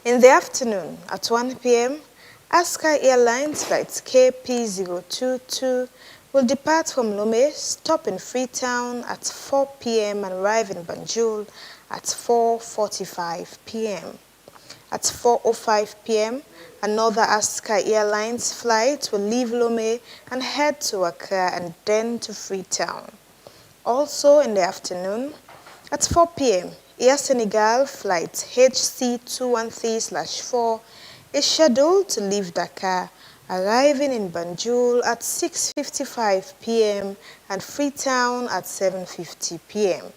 In the afternoon at 1 p.m., Aska Airlines flight KP022 will depart from Lome, stop in Freetown at 4 p.m. and arrive in Banjul at 4:45 p.m. At 4:05 p.m., another Aska Airlines flight will leave Lome and head to Accra and then to Freetown. Also in the afternoon, at 4 p.m., Air Senegal flight HC213/4 is scheduled to leave Dakar, arriving in Banjul at 6:55 p.m. and Freetown at 7:50 p.m.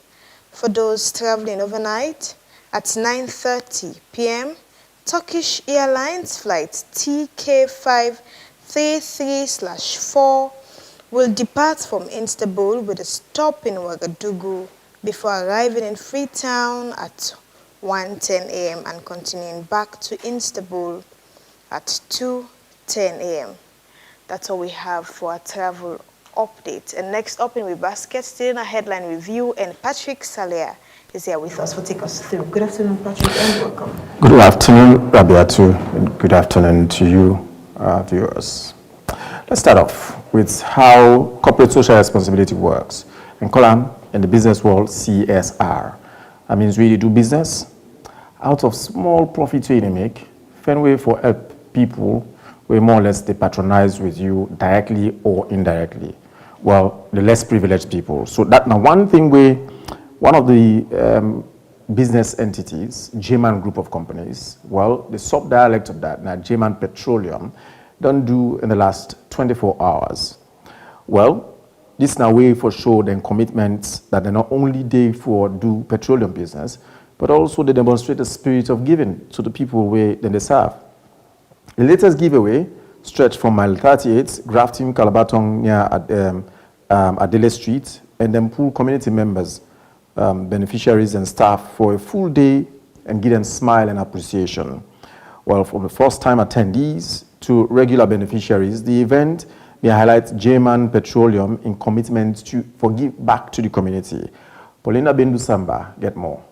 For those traveling overnight, at 9:30 p.m., Turkish Airlines flight TK533/4 will depart from Istanbul with a stop in Ouagadougou before arriving in Freetown at 1:10 a.m. and continuing back to Istanbul at 2:10 a.m. That's all we have for our travel update. And next up in We Basket, still in a headline review, and Patrick Salia is here with us to take us through. Good afternoon, Patrick, and welcome. Good afternoon, Rabiatu, and good afternoon to you, viewers. Let's start off with how corporate social responsibility works. In column, in the business world, CSR. That means really do business out of small profit you make, find way for help people where more or less they patronize with you directly or indirectly. Well, the less privileged people. So that now one thing where one of the business entities, J-Man Group of companies, well, the sub-dialect of that, now J-Man Petroleum, don't do in the last 24 hours. Well, this now way for sure then commitments that they're not only there for do petroleum business, but also they demonstrate the spirit of giving to the people where then they serve. The latest giveaway stretched from mile 38, Grafton, Calabatong near Adele Street, and then pool community members, beneficiaries and staff for a full day and give them smile and appreciation. Well, from the first-time attendees to regular beneficiaries, the event may highlight J-Man Petroleum in commitment to give back to the community. Paulina Bendu Samba, get more.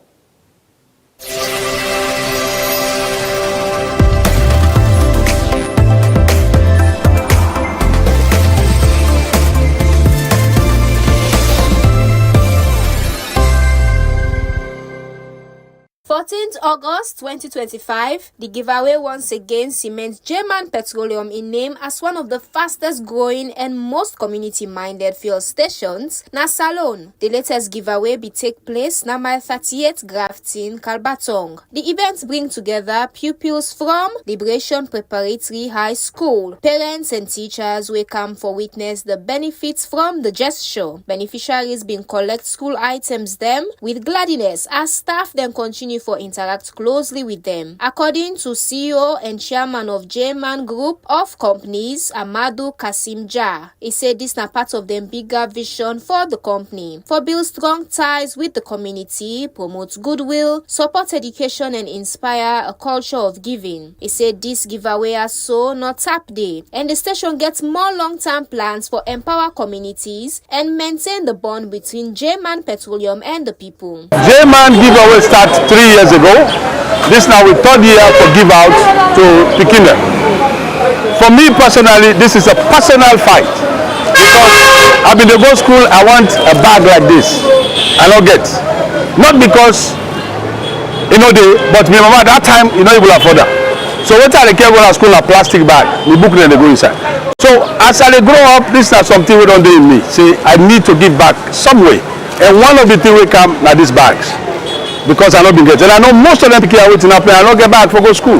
14th August 2025, the giveaway once again cements J-Man Petroleum in name as one of the fastest growing and most community-minded fuel stations na Salone. The latest giveaway be take place na mile 38 Grafton, Kalbatong. The event bring together pupils from Liberation Preparatory High School. Parents and teachers will come for witness the benefits from the gesture. Beneficiaries bin collect school items them with gladness as staff then continue for interact closely with them. According to CEO and chairman of J-Man Group of Companies, Amadou Kassim Jah, he said this na part of them bigger vision for the company, for build strong ties with the community, promote goodwill, support education and inspire a culture of giving. He said this giveaway are so not tap day, and the station gets more long-term plans for empower communities and maintain the bond between J-Man Petroleum and the people. J-Man giveaway starts 3 years ago. This now the third year for give out to Pekinda. For me personally, this is a personal fight because I've been to go school. I want a bag like this. I don't get, not because but my mama at that time able to afford that. So what I care about school a plastic bag. The book then they go inside. So as I grow up, this is something we don't do in me. See, I need to give back some way, and one of the things we come like these bags. Because I not been getting, and I know most of them people are waiting up and I don't get back for go school.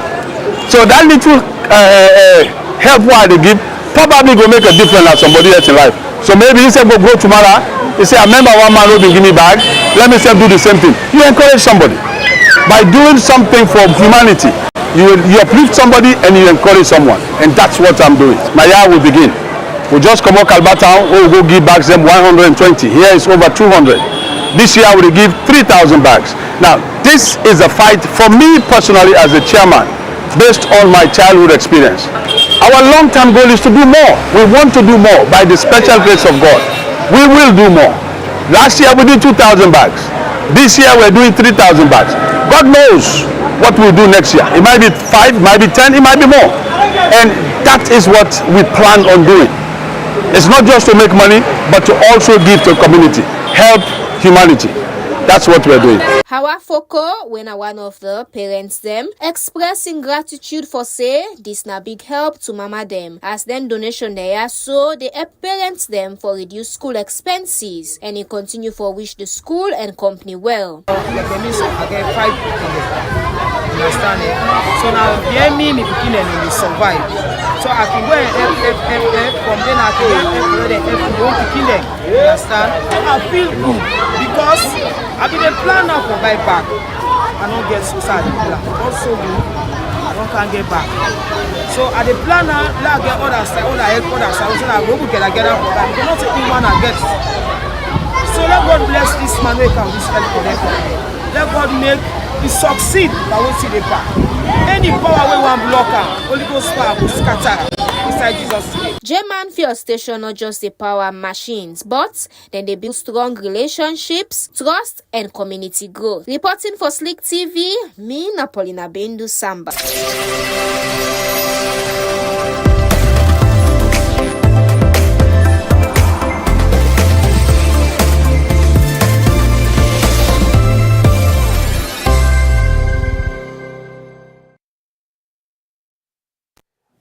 So that little help what they give probably go make a difference at somebody else in life. So maybe he said go tomorrow. He say I remember one man who been give me bag. Let me say do the same thing. You encourage somebody by doing something for humanity. You uplift somebody and you encourage someone, and that's what I'm doing. My year will begin. We just come out Kalbatong. We will go give bags them 120. Here is over 200. This year I will give 3,000 bags. Now, this is a fight for me personally as a chairman based on my childhood experience. Our long-term goal is to do more. We want to do more by the special grace of God. We will do more. Last year we did 2,000 bags. This year we're doing 3,000 bags. God knows what we'll do next year. It might be 5, it might be 10, it might be more. And that is what we plan on doing. It's not just to make money, but to also give to the community, help humanity. That's what we're doing. Hawa Foko, when one of the parents them, expressing gratitude for say this na big help to mama them. As then donation there, so they help parents them for reduce school expenses. And he continue for wish the school and company well. Like they mean, so I get 5 people. Understand it? So now, me picking and they survive. So I can go and help from then I can help don't picking them. Understand? So I feel good because I been a plan now for buy back. I don't get so sad plan. Also good. I can't get back. So at the plan now, I get others, other help others. I was like, go get out for that. You cannot take me one and get. So let God bless this man who can this help for them. Let God make it succeed by what see the back. Any power we want blocker, Holy Ghost power will scatter inside Jesus' name. German fuel station not just the power machines, but then they build strong relationships, trust, and community growth. Reporting for Slick TV, me Napolina Bendu Samba.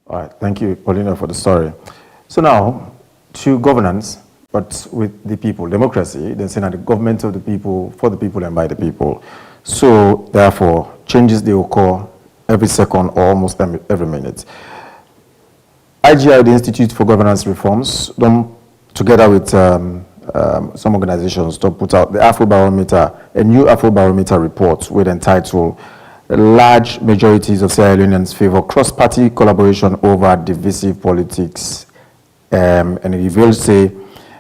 All right, thank you, Paulina, for the story. So now, to governance, but with the people, democracy, then saying that the government of the people, for the people, and by the people. So, therefore, changes they occur every second or almost every minute. IGI, the Institute for Governance Reforms, together with some organizations, to put out the Afrobarometer, a new Afrobarometer report with entitled large majorities of Sierra Leoneans favor cross-party collaboration over divisive politics. And it reveals, say,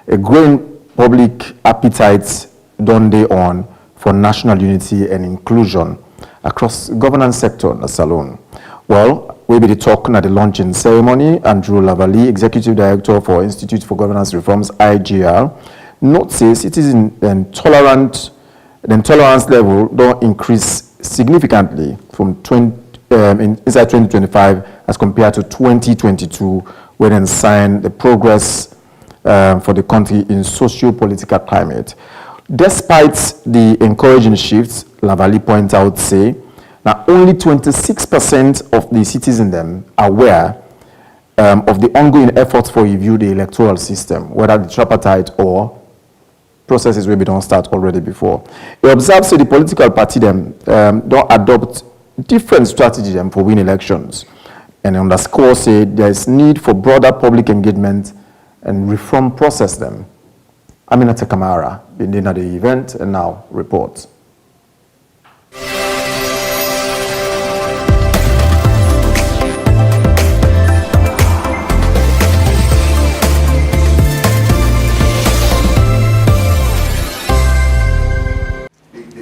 a growing public appetite done day on for national unity and inclusion across the governance sector in Salone. Well, we'll be talking at the launching ceremony. Andrew Lavalley, Executive Director for Institute for Governance Reforms, IGR, notes citizen intolerance level don't increase significantly from inside 2025 as compared to 2022, when they signed the progress for the country in socio-political climate. Despite the encouraging shifts, Lavalley points out, say, now only 26% of the citizens them are aware of the ongoing efforts for review the electoral system, whether the tripartite or processes will be done start already before. He observes that the political party them don't adopt different strategy them for win elections, and underscore say there is need for broader public engagement and reform process them. Aminata Kamara been at the event and now reports.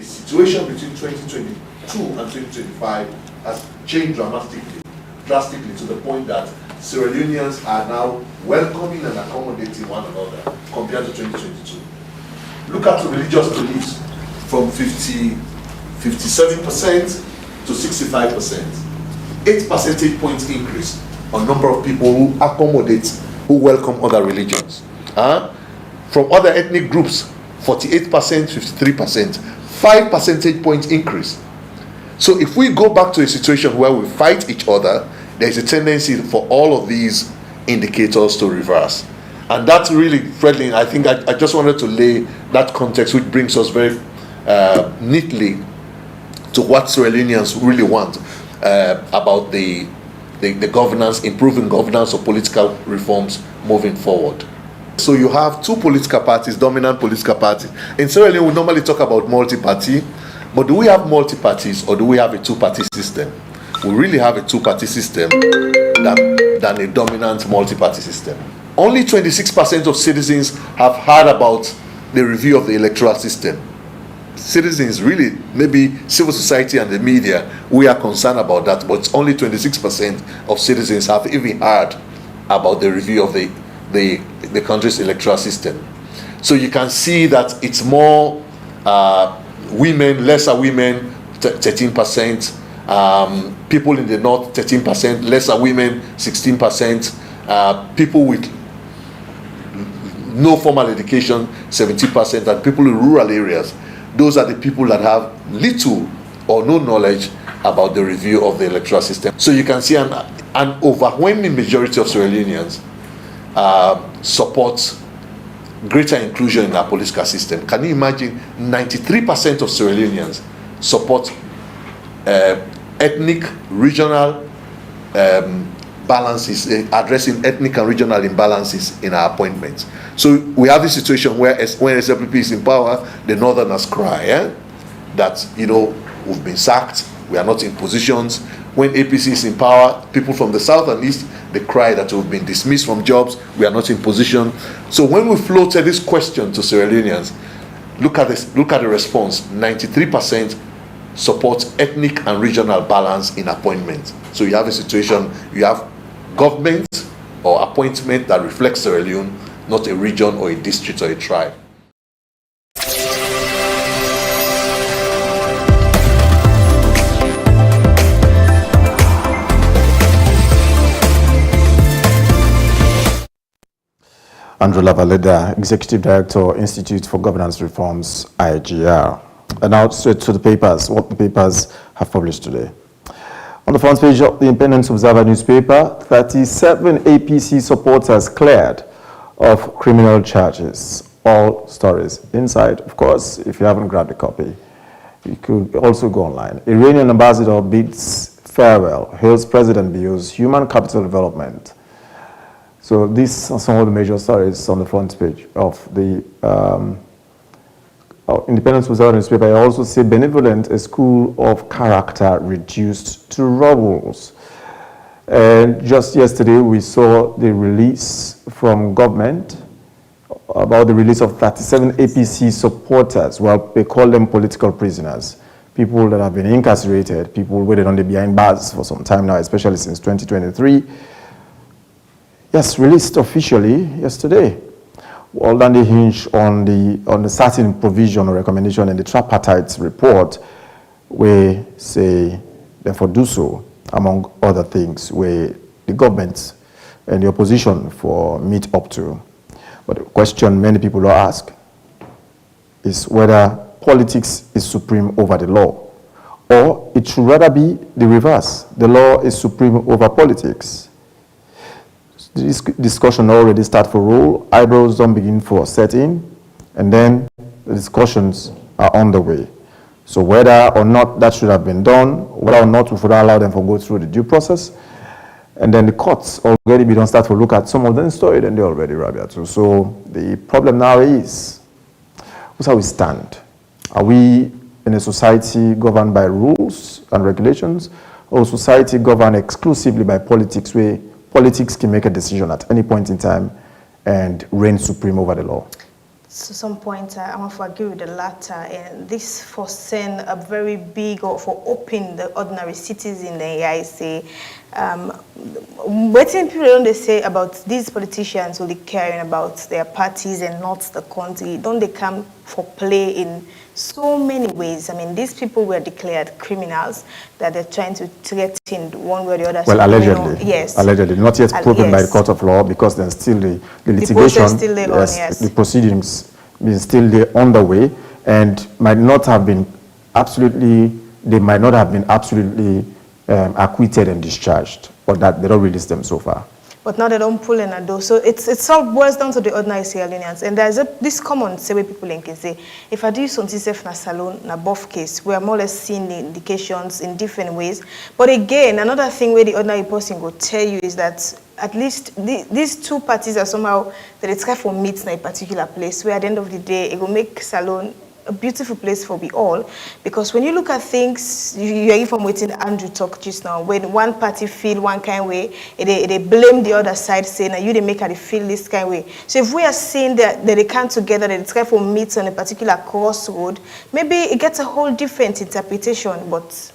Situation between 2022 and 2025 has changed drastically to the point that Sierra Leoneans are now welcoming and accommodating one another compared to 2022. Look at the religious beliefs from 57% to 65%. 8 percentage points increase on number of people who accommodate, who welcome other religions. From other ethnic groups, 48%, 53%. 5 percentage points increase. So if we go back to a situation where we fight each other, there's a tendency for all of these indicators to reverse. And that's really friendly. I think I just wanted to lay that context, which brings us very neatly to what Sierra Leoneans really want about the governance, improving governance of political reforms moving forward. So you have two political parties, dominant political parties. In Sierra Leone, we normally talk about multi-party, but do we have multi-parties or do we have a two-party system? We really have a two-party system than a dominant multi-party system. Only 26% of citizens have heard about the review of the electoral system. citizens really, maybe civil society and the media, we are concerned about that, but only 26% of citizens have even heard about the review of the country's electoral system. So you can see that it's more women, lesser women, 13%, people in the north, 13%, lesser women, 16%, people with no formal education, 70%, and people in rural areas. Those are the people that have little or no knowledge about the review of the electoral system. So you can see an overwhelming majority of Sierra Leoneans support greater inclusion in our political system. Can you imagine 93% of Sierra Leoneans support ethnic, regional balances, addressing ethnic and regional imbalances in our appointments. So we have this situation where when SLPP is in power, the Northerners cry that, you know, we've been sacked, we are not in positions. When APC is in power, people from the south and east, they cry that we've been dismissed from jobs, we are not in position. So when we floated this question to Sierra Leoneans, look at the response. 93% support ethnic and regional balance in appointments. So you have a situation, you have government or appointment that reflects Sierra Leone, not a region or a district or a tribe. Andrew Lavaleda, Executive Director, Institute for Governance Reforms, IGR. And now straight to the papers, what the papers have published today. On the front page of the Independent Observer newspaper, 37 APC supporters cleared of criminal charges. All stories inside. Of course, if you haven't grabbed a copy, you could also go online. Iranian ambassador bids farewell, hails President Bio's human capital development. So these are some of the major stories on the front page of the Independent Observer newspaper. I also say benevolent, a school of character reduced to rubbles. And just yesterday we saw the release from government about the release of 37 APC supporters. Well, they call them political prisoners. People that have been incarcerated, people waited on the behind bars for some time now, especially since 2023. Yes, released officially yesterday. All on the hinge on the certain provision or recommendation in the tripartite report, where say therefore do so, among other things, where the government and the opposition for meet up to. But the question many people will ask is whether politics is supreme over the law, or it should rather be the reverse. The law is supreme over politics. This discussion already starts for roll, eyebrows don't begin for setting, and then the discussions are on the way. So whether or not that should have been done, whether or not we should allow them to go through the due process, and then the courts already be done start to look at some of them story, and they already rabia too. So the problem now is, what's how we stand? Are we in a society governed by rules and regulations, or a society governed exclusively by politics, where politics can make a decision at any point in time and reign supreme over the law? To some point, I want to agree with the latter, and this foreseen a very big, or for open the ordinary citizen, the I say, what people don't they say about these politicians only caring about their parties and not the country? Don't they come for play in so many ways? I mean, these people were declared criminals that they're trying to threaten one way or the other. Well, allegedly. Yes. Allegedly. Not yet proven by the court of law, because there's still the litigation, still the proceedings is still there on the way, and might not have been absolutely acquitted and discharged, or that they don't release them so far. But now they don't pull in a door. So it's all boils down to the ordinary Sierra Leoneans. And there's this common say where people can say, if I do something safe na salon, na both case, we are more or less seeing the indications in different ways. But again, another thing where the ordinary person will tell you is that at least these two parties are somehow that it's kind of meet in a particular place, where at the end of the day, it will make salon a beautiful place for we all, because when you look at things, you are even waiting Andrew talk just now, when one party feel one kind of way, they blame the other side, saying that you they make her feel this kind of way. So if we are saying that they come together, that it's try for meet on a particular crossroad, maybe it gets a whole different interpretation. But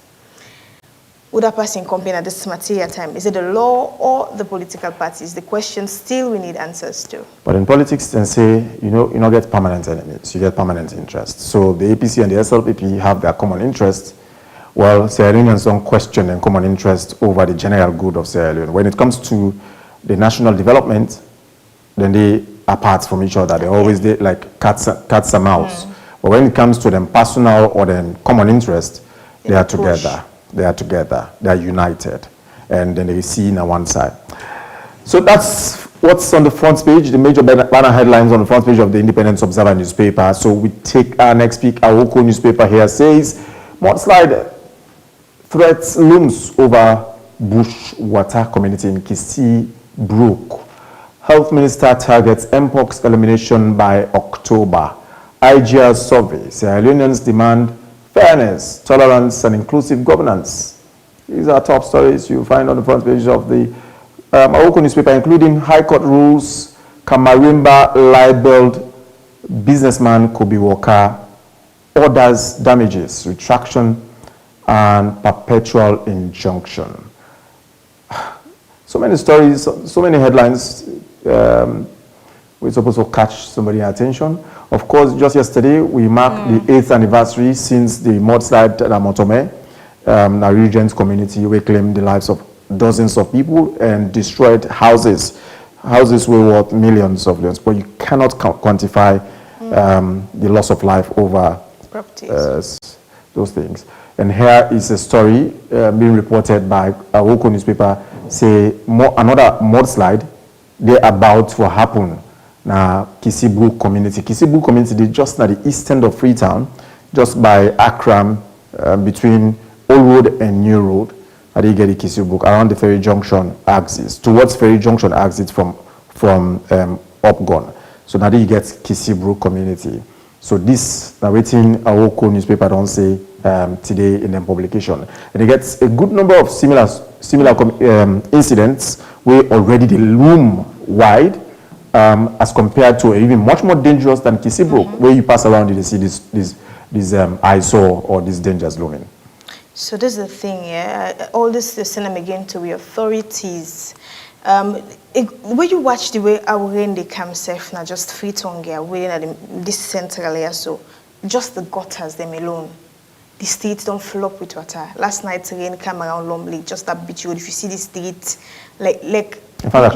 would that person complain at this material time? Is it the law or the political parties? The question still we need answers to. But in politics, they say, you don't get permanent enemies, you get permanent interests. So the APC and the SLPP have their common interests, while Sierra Leoneans don't question their common interest over the general good of Sierra Leone. When it comes to the national development, then they are apart from each other. They're always like cats and mouse. But when it comes to them personal or them common interest, they are together. They are together, they are united, and then they see on one side. So that's what's on the front page, the major banner headlines on the front page of the Independent Observer newspaper. So we take our next pick. Awoko newspaper here says, mudslide threats looms over bush water community in Kisi Brook. Health Minister targets Mpox elimination by October. IGR survey, Sierra Leoneans demand fairness, tolerance, and inclusive governance. These are top stories you find on the front page of the Awoko newspaper, including High Court rules, Kamarimba libeled businessman Kobe Walker, orders damages, retraction, and perpetual injunction. So many stories, so many headlines. We're supposed to catch somebody's attention. Of course, just yesterday, we marked the 8th anniversary since the mudslide at Motome, the region's community, we claimed the lives of dozens of people and destroyed houses. Houses were worth millions of dollars, but you cannot quantify the loss of life over those things. And here is a story being reported by Awoko newspaper, say another mudslide, they're about to happen. Now, Kisi Brook community. Kisi Brook community, they just at the east end of Freetown, just by Akram, between Old Road and New Road. How do you get the Kisi Brook? Around the Ferry Junction axis, towards Ferry Junction axis from Upgon. So now you get Kisi Brook community. So this, now waiting Awoko newspaper don't say today in the publication. And it gets a good number of similar incidents where already they loom wide, as compared to even much more dangerous than Kisi Brook, where you pass around and you see this eyesore or these dangers looming. So this is the thing, yeah. All this is send them again to the authorities. When you watch the way our rain they come safe now, just Freetown way at this central area, so just the gutters them alone. The streets don't fill up with water. Last night rain came around Lumley, just that beach road. If you see the streets, like in fact,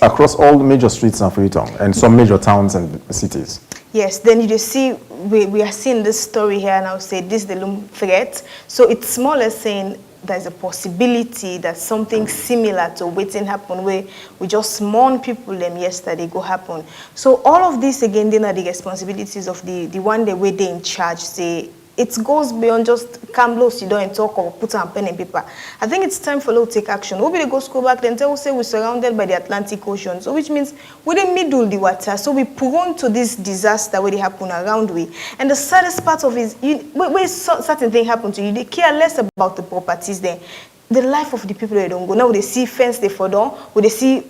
across all the major streets in Freetown and some major towns and cities. Yes, then you just see, we are seeing this story here now, say this is the loom threat. So it's more or less saying there's a possibility that something similar to waiting happen where we just mourn people them yesterday go happen. So all of this again, then are the responsibilities of the one day where they in charge, say, it goes beyond just come close, you don't talk or put on pen and paper. I think it's time for us to take action. Maybe they go school back then, tell us say we're surrounded by the Atlantic Ocean, so which means we're in the middle of the water, so we're prone to this disaster where they happen around we. And the saddest part of it is, when certain things happen to you, they care less about the properties there. The life of the people they don't go. Now they see fence they for down, where they see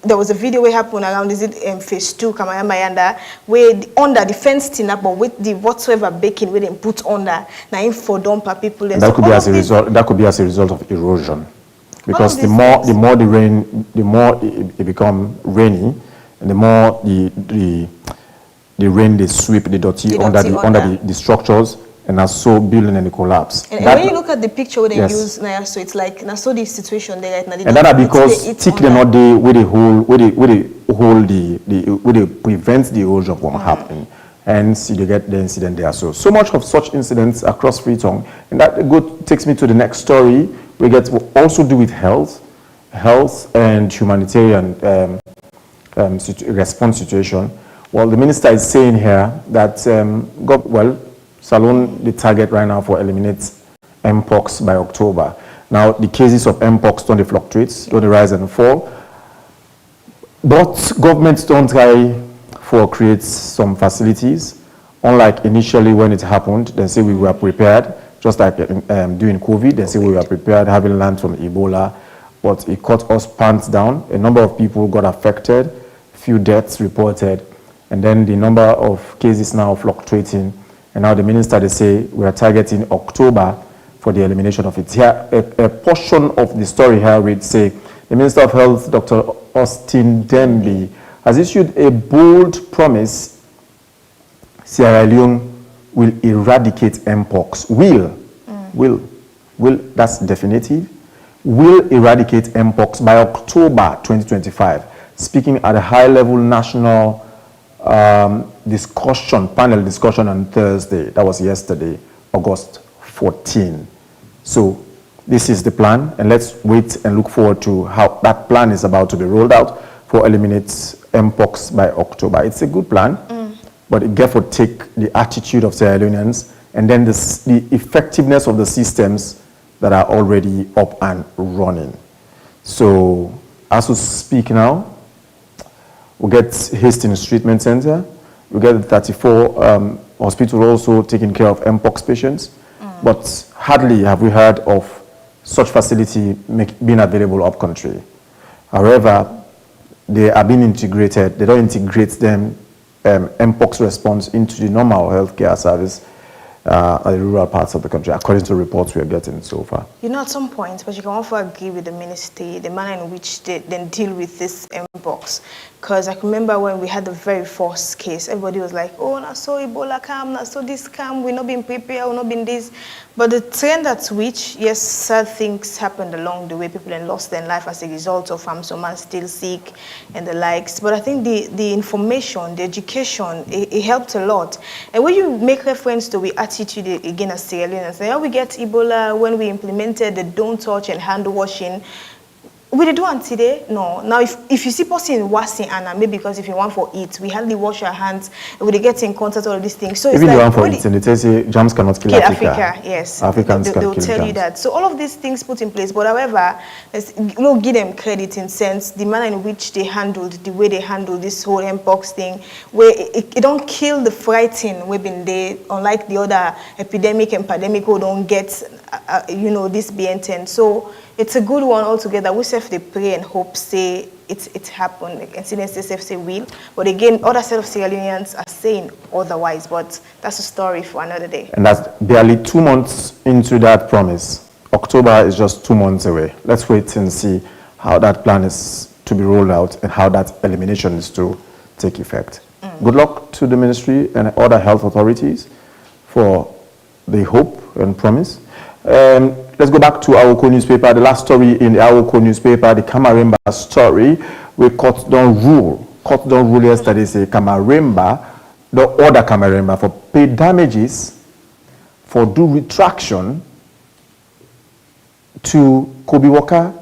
there was a video where happened around, is it phase 2, Kamayamayanda, where under the fence thing up, but with the whatsoever baking where they put under, now in for dumper people. And that could be as a result. That could be as a result of erosion, because the more the rain, the more it become rainy, and the more the rain they sweep the dirty under the structures. And are so building and collapse. And when you look at the picture where they use now, so it's like now so the situation there right now. And that because thickly not the where they prevent the erosion from happening. Hence you get the incident there. So much of such incidents across Freetown. And that takes me to the next story. We get to also do with health and humanitarian response situation. Well, the minister is saying here that Salone, the target right now for eliminate Mpox by October. Now, the cases of Mpox don't fluctuate, don't rise and fall. But governments don't try for create some facilities Unlike initially when it happened, they say we were prepared, just like during COVID, they say we were prepared, having learned from Ebola, but it caught us pants down. A number of people got affected, few deaths reported, and then the number of cases now fluctuating. And now the minister, they say we are targeting October for the elimination of it. Here, a portion of the story here reads, say, the Minister of Health, Dr. Austin Dembi, has issued a bold promise Sierra Leone will eradicate Mpox. Will, that's definitive. Will eradicate Mpox by October 2025. Speaking at a high-level national panel discussion on Thursday. That was yesterday, August 14. So this is the plan, and let's wait and look forward to how that plan is about to be rolled out for eliminate Mpox by October. It's a good plan, but it therefore take the attitude of Sierra Leoneans and then the effectiveness of the systems that are already up and running. So as we speak now, we get Hastings Treatment Center. We get the 34 hospital also taking care of Mpox patients. But hardly have we heard of such facility being available up country. However, they are being integrated. They don't integrate them, Mpox response into the normal healthcare service at the rural parts of the country, according to reports we are getting so far. You know, at some point, but you can also agree with the ministry, the manner in which they then deal with this Mpox. Because I can remember when we had the very first case, everybody was like, oh, not so Ebola come, not so this come, we're not being prepared, we're not being this. But the trend at which, yes, sad things happened along the way. People then lost their life as a result of someone still sick and the likes. But I think the information, the education, it helped a lot. And when you make reference to the attitude again as Sierra Leoneans, how we get Ebola when we implemented the don't touch and hand washing, we do one today? No. Now, if you see person washing, and maybe because if you want for it, we hardly wash our hands, we get in contact with all these things. So even it's you like, want for it, and they tell you germs cannot kill Africa. Yes. Africans can they'll kill tell germs. you that. So all of these things put in place, but however, give them credit in sense, the manner in which they handled, the way they handled this whole Mpox thing, where it don't kill the frightened we've been there, unlike the other epidemic and pandemic who don't get, this BN10. So it's a good one altogether. We self they pray and hope say it happen. Like NCDC say will, but again, other set of Sierra Leoneans are saying otherwise. But that's a story for another day. And that's barely 2 months into that promise. October is just 2 months away. Let's wait and see how that plan is to be rolled out and how that elimination is to take effect. Good luck to the ministry and other health authorities for the hope and promise. Let's go back to Awoko newspaper. The last story in the Awoko newspaper, the Kamaremba story, we cut down rule yesterday, say Kamaremba, the order Kamaremba for pay damages for do retraction to Kobe Walker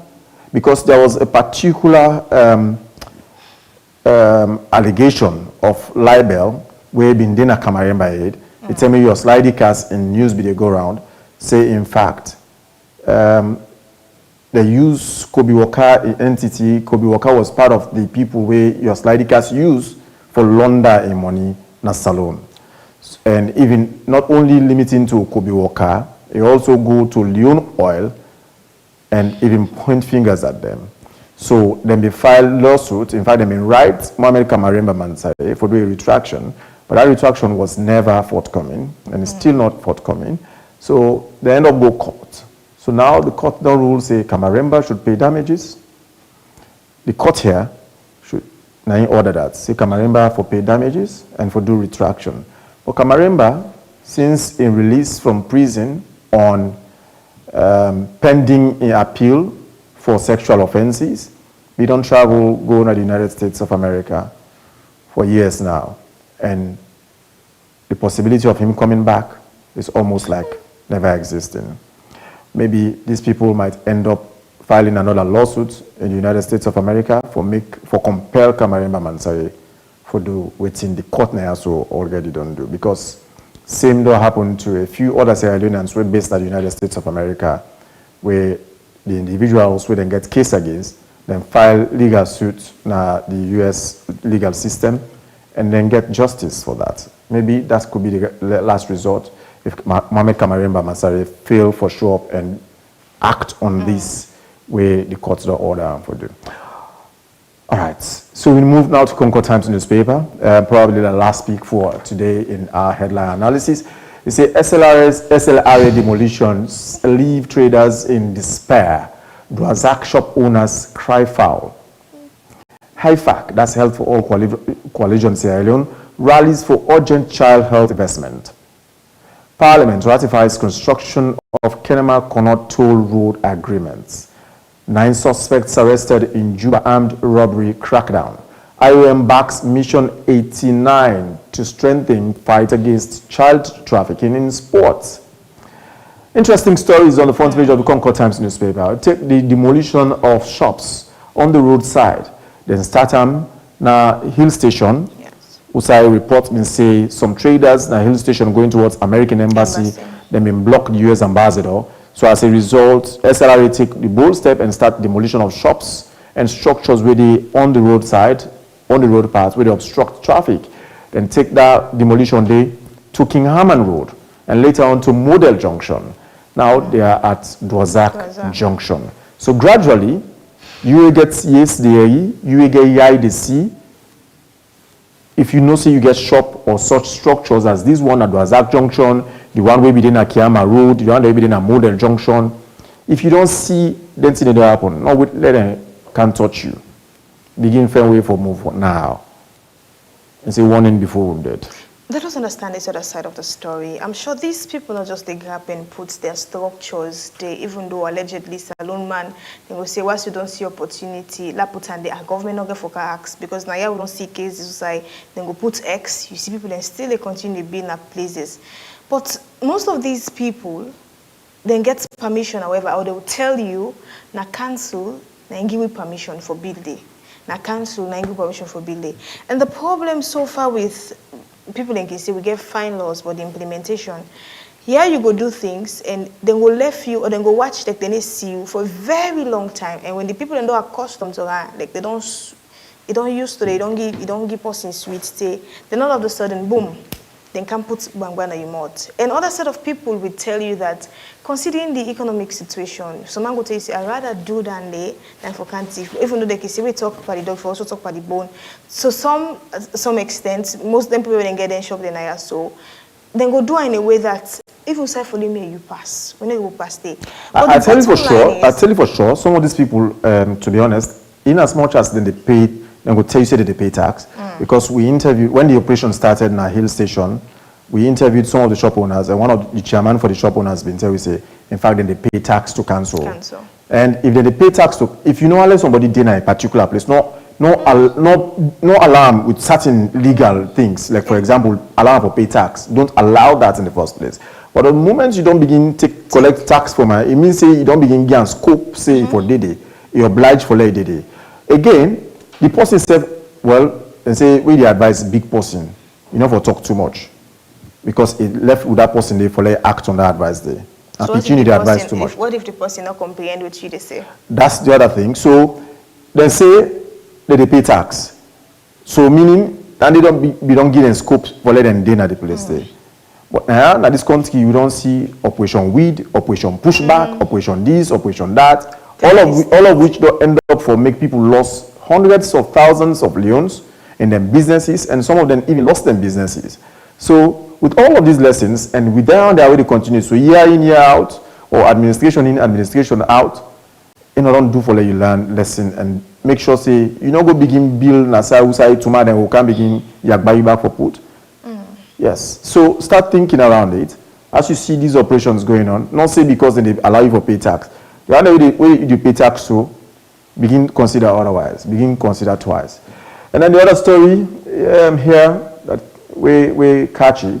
because there was a particular allegation of libel where been done a Kamaremba aid. They tell me your slidey cast in news video go round say in fact they use Kobe Walker entity. Kobe Walker was part of the people where your slidey cast use for launder in money na salon. And even not only limiting to Kobe Walker, they also go to Leon Oil and even point fingers at them. So then they file lawsuit. In fact, they may write Mohamed Kamaremba Mansare for doing retraction, but that retraction was never forthcoming and it's still not forthcoming. So they end up go court. So now the court now rules say Kamaremba should pay damages. The court here should now order that. Say Kamaremba for pay damages and for do retraction. But Kamaremba, since in release from prison on pending in appeal for sexual offenses, we don't travel, go to the United States of America for years now. And the possibility of him coming back is almost like never existing. Maybe these people might end up filing another lawsuit in the United States of America for compel Kamaremba Mansare for do within the court now so already don't do. Because same though happened to a few other Sierra Leoneans who were based at the United States of America where the individuals will then get case against, then file legal suits in the US legal system and then get justice for that. Maybe that could be the last resort if Mohamed Kamaremba Masare fail for show up and act on this way the courts don't order for them. All right, so we move now to Concord Times newspaper, probably the last speak for today in our headline analysis. They say SLRA demolitions leave traders in despair. Dwazak shop owners cry foul. HIFAC, that's Health for All Coalition Sierra Leone, rallies for urgent child health investment. Parliament ratifies construction of Kenema-Connaught Toll Road agreements. 9 suspects arrested in Juba armed robbery crackdown. IOM backs Mission 89 to strengthen fight against child trafficking in sports. Interesting stories on the front page of the Concord Times newspaper. Take the demolition of shops on the roadside. Then Statham, na Hill Station. Usai report been say some traders na Hill Station going towards American Embassy. They been block the US ambassador. So as a result, SLRA take the bold step and start demolition of shops and structures where they on the roadside, on the road path where they obstruct traffic. Then take that demolition day to King Herman Road and later on to Model Junction. Now they are at Dwazak Junction. So gradually, you will get yes there, you will get yai the sea. If you know, say you get shop or such structures as this one at Dwazak Junction, the one way within a Kiama Road, the one way within a Model Junction, if you don't see, then see that happen. No, let them can't touch you. Begin fair way for move now. And say warning before we're dead. Let us understand this other side of the story. I'm sure these people not just they grab and put their structures. They, even though allegedly salon man, they will say, once you don't see opportunity, la put and the government not get for X because now yeah we don't see cases. Then go put X. You see people and still they continue being at places. But most of these people then get permission, however, or they will tell you, na cancel, na give you permission for building. Na cancel, na give you permission for building. And the problem so far with people in KC, we get fine laws, but the implementation, here you go do things, and then go left you, or then go watch, like, they see you for a very long time. And when the people are not accustomed to that, like, they don't used to it, you don't give person sweet stay, then all of a sudden, boom, then can put bangwan on your mouth. And other set of people will tell you that, considering the economic situation, some man go tell you, say, I'd rather do than for can't. Even though they can say we talk about the dog, we also talk about the bone. So some extent, most of them people then get in shop than I so then go do it in a way that if you say for them you pass, when you go pass there. I tell you for sure, some of these people, to be honest, in as much as then they pay, then go tell you say that they pay tax. Because we interviewed, when the operation started in a Hill Station, we interviewed some of the shop owners, and one of the chairman for the shop owners been tell we say, in fact, then they pay tax to cancel. And if they pay tax to, if you know unless somebody did in a particular place, no alarm with certain legal things, like for example, alarm for pay tax, don't allow that in the first place. But the moment you don't begin to collect tax from it means say you don't begin getting scope say for Dede, you're obliged for lay Dede. Again, the person said, well, and say we the advise big person, you know, for talk too much. Because it left with that person they for like act on that advice there. And so continue the advice too much. What if the person not comprehend what you they say? That's the other thing. So they say that they pay tax. So meaning and they don't give them scope for let them din at the place there. But now this country you don't see Operation Weed, Operation Pushback, Operation this, Operation that. All of which don't end up for make people lose hundreds of thousands of leons in their businesses, and some of them even lost their businesses. So with all of these lessons, and with them they already continue, so year in, year out, or administration in, administration out, in order to do for you learn lesson and make sure say you know go begin build nasa usai tomorrow then we can begin buy you back for put. Yes. So start thinking around it as you see these operations going on. Not say because they allow you for pay tax. The other way you pay tax, so begin consider otherwise. Begin consider twice. And then the other story here that we catchy,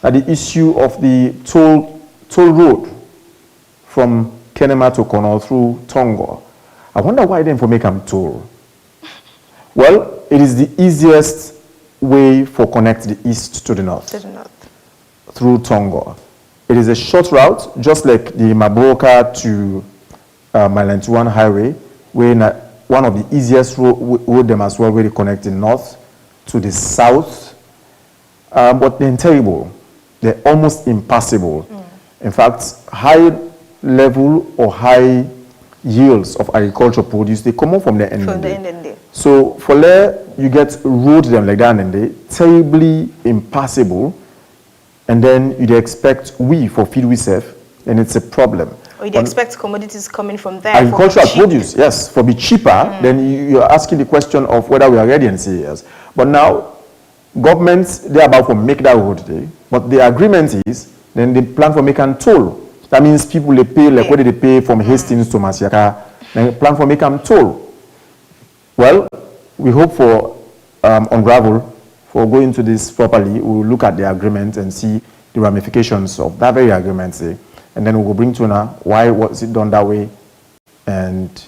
the issue of the toll road from Kenema to Connaught through Tongo. I wonder why they didn't make them toll. Well, it is the easiest way for connect the east to the north. Through Tongo. It is a short route, just like the Maboka to Mile 91 highway, where one of the easiest road them as well, where they connect in north to the south, but they're terrible. They're almost impassable. In fact, high level or high yields of agricultural produce, they come up from the end. So for there, you get road them like that and they terribly impassable, and then you'd expect we for feed we serve, and it's a problem. Or you'd expect commodities coming from there. Agricultural produce, yes, for be cheaper, then you're asking the question of whether we are ready and say yes. But now, governments, they're about to make that road today, but the agreement is, then they plan for making toll. That means people they pay like what did they pay from Hastings to Masiaka, then plan for making toll. Well, we hope for Unravel, for going to this properly. We'll look at the agreement and see the ramifications of that very agreement, and then we will bring to now why was it done that way and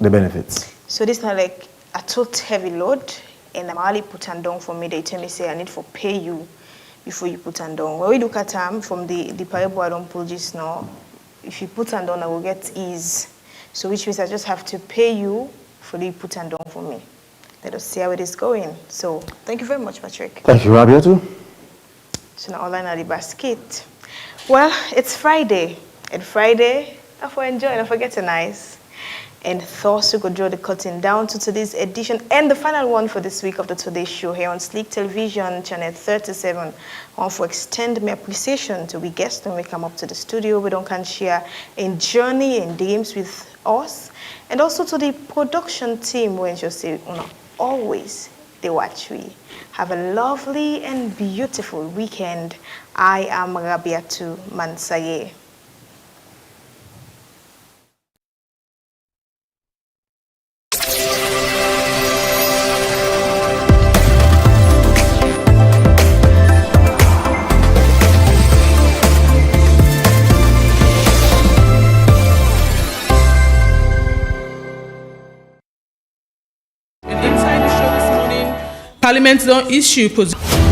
the benefits. So this is not like a total heavy load, and I'm only put and down for me. They tell me say I need to pay you before you put and down. When we look at from the parable I don't pull just now, if you put and down, I will get ease. So which means I just have to pay you for the put and down for me. Let us see how it is going. So thank you very much, Patrick. Thank you, Rabiatu. So now online at the basket. Well, it's Friday, and Friday, I for enjoy and I for get nice. And Thursday, we could draw the curtain down to today's edition and the final one for this week of the Today Show here on Sleek Television, channel 37. I want to extend my appreciation to we guests when we come up to the studio. We don't can share a journey and games with us, and also to the production team when you say, always they watch we. Have a lovely and beautiful weekend. I am Rabiatu Mansaye. Parliament don't issue position.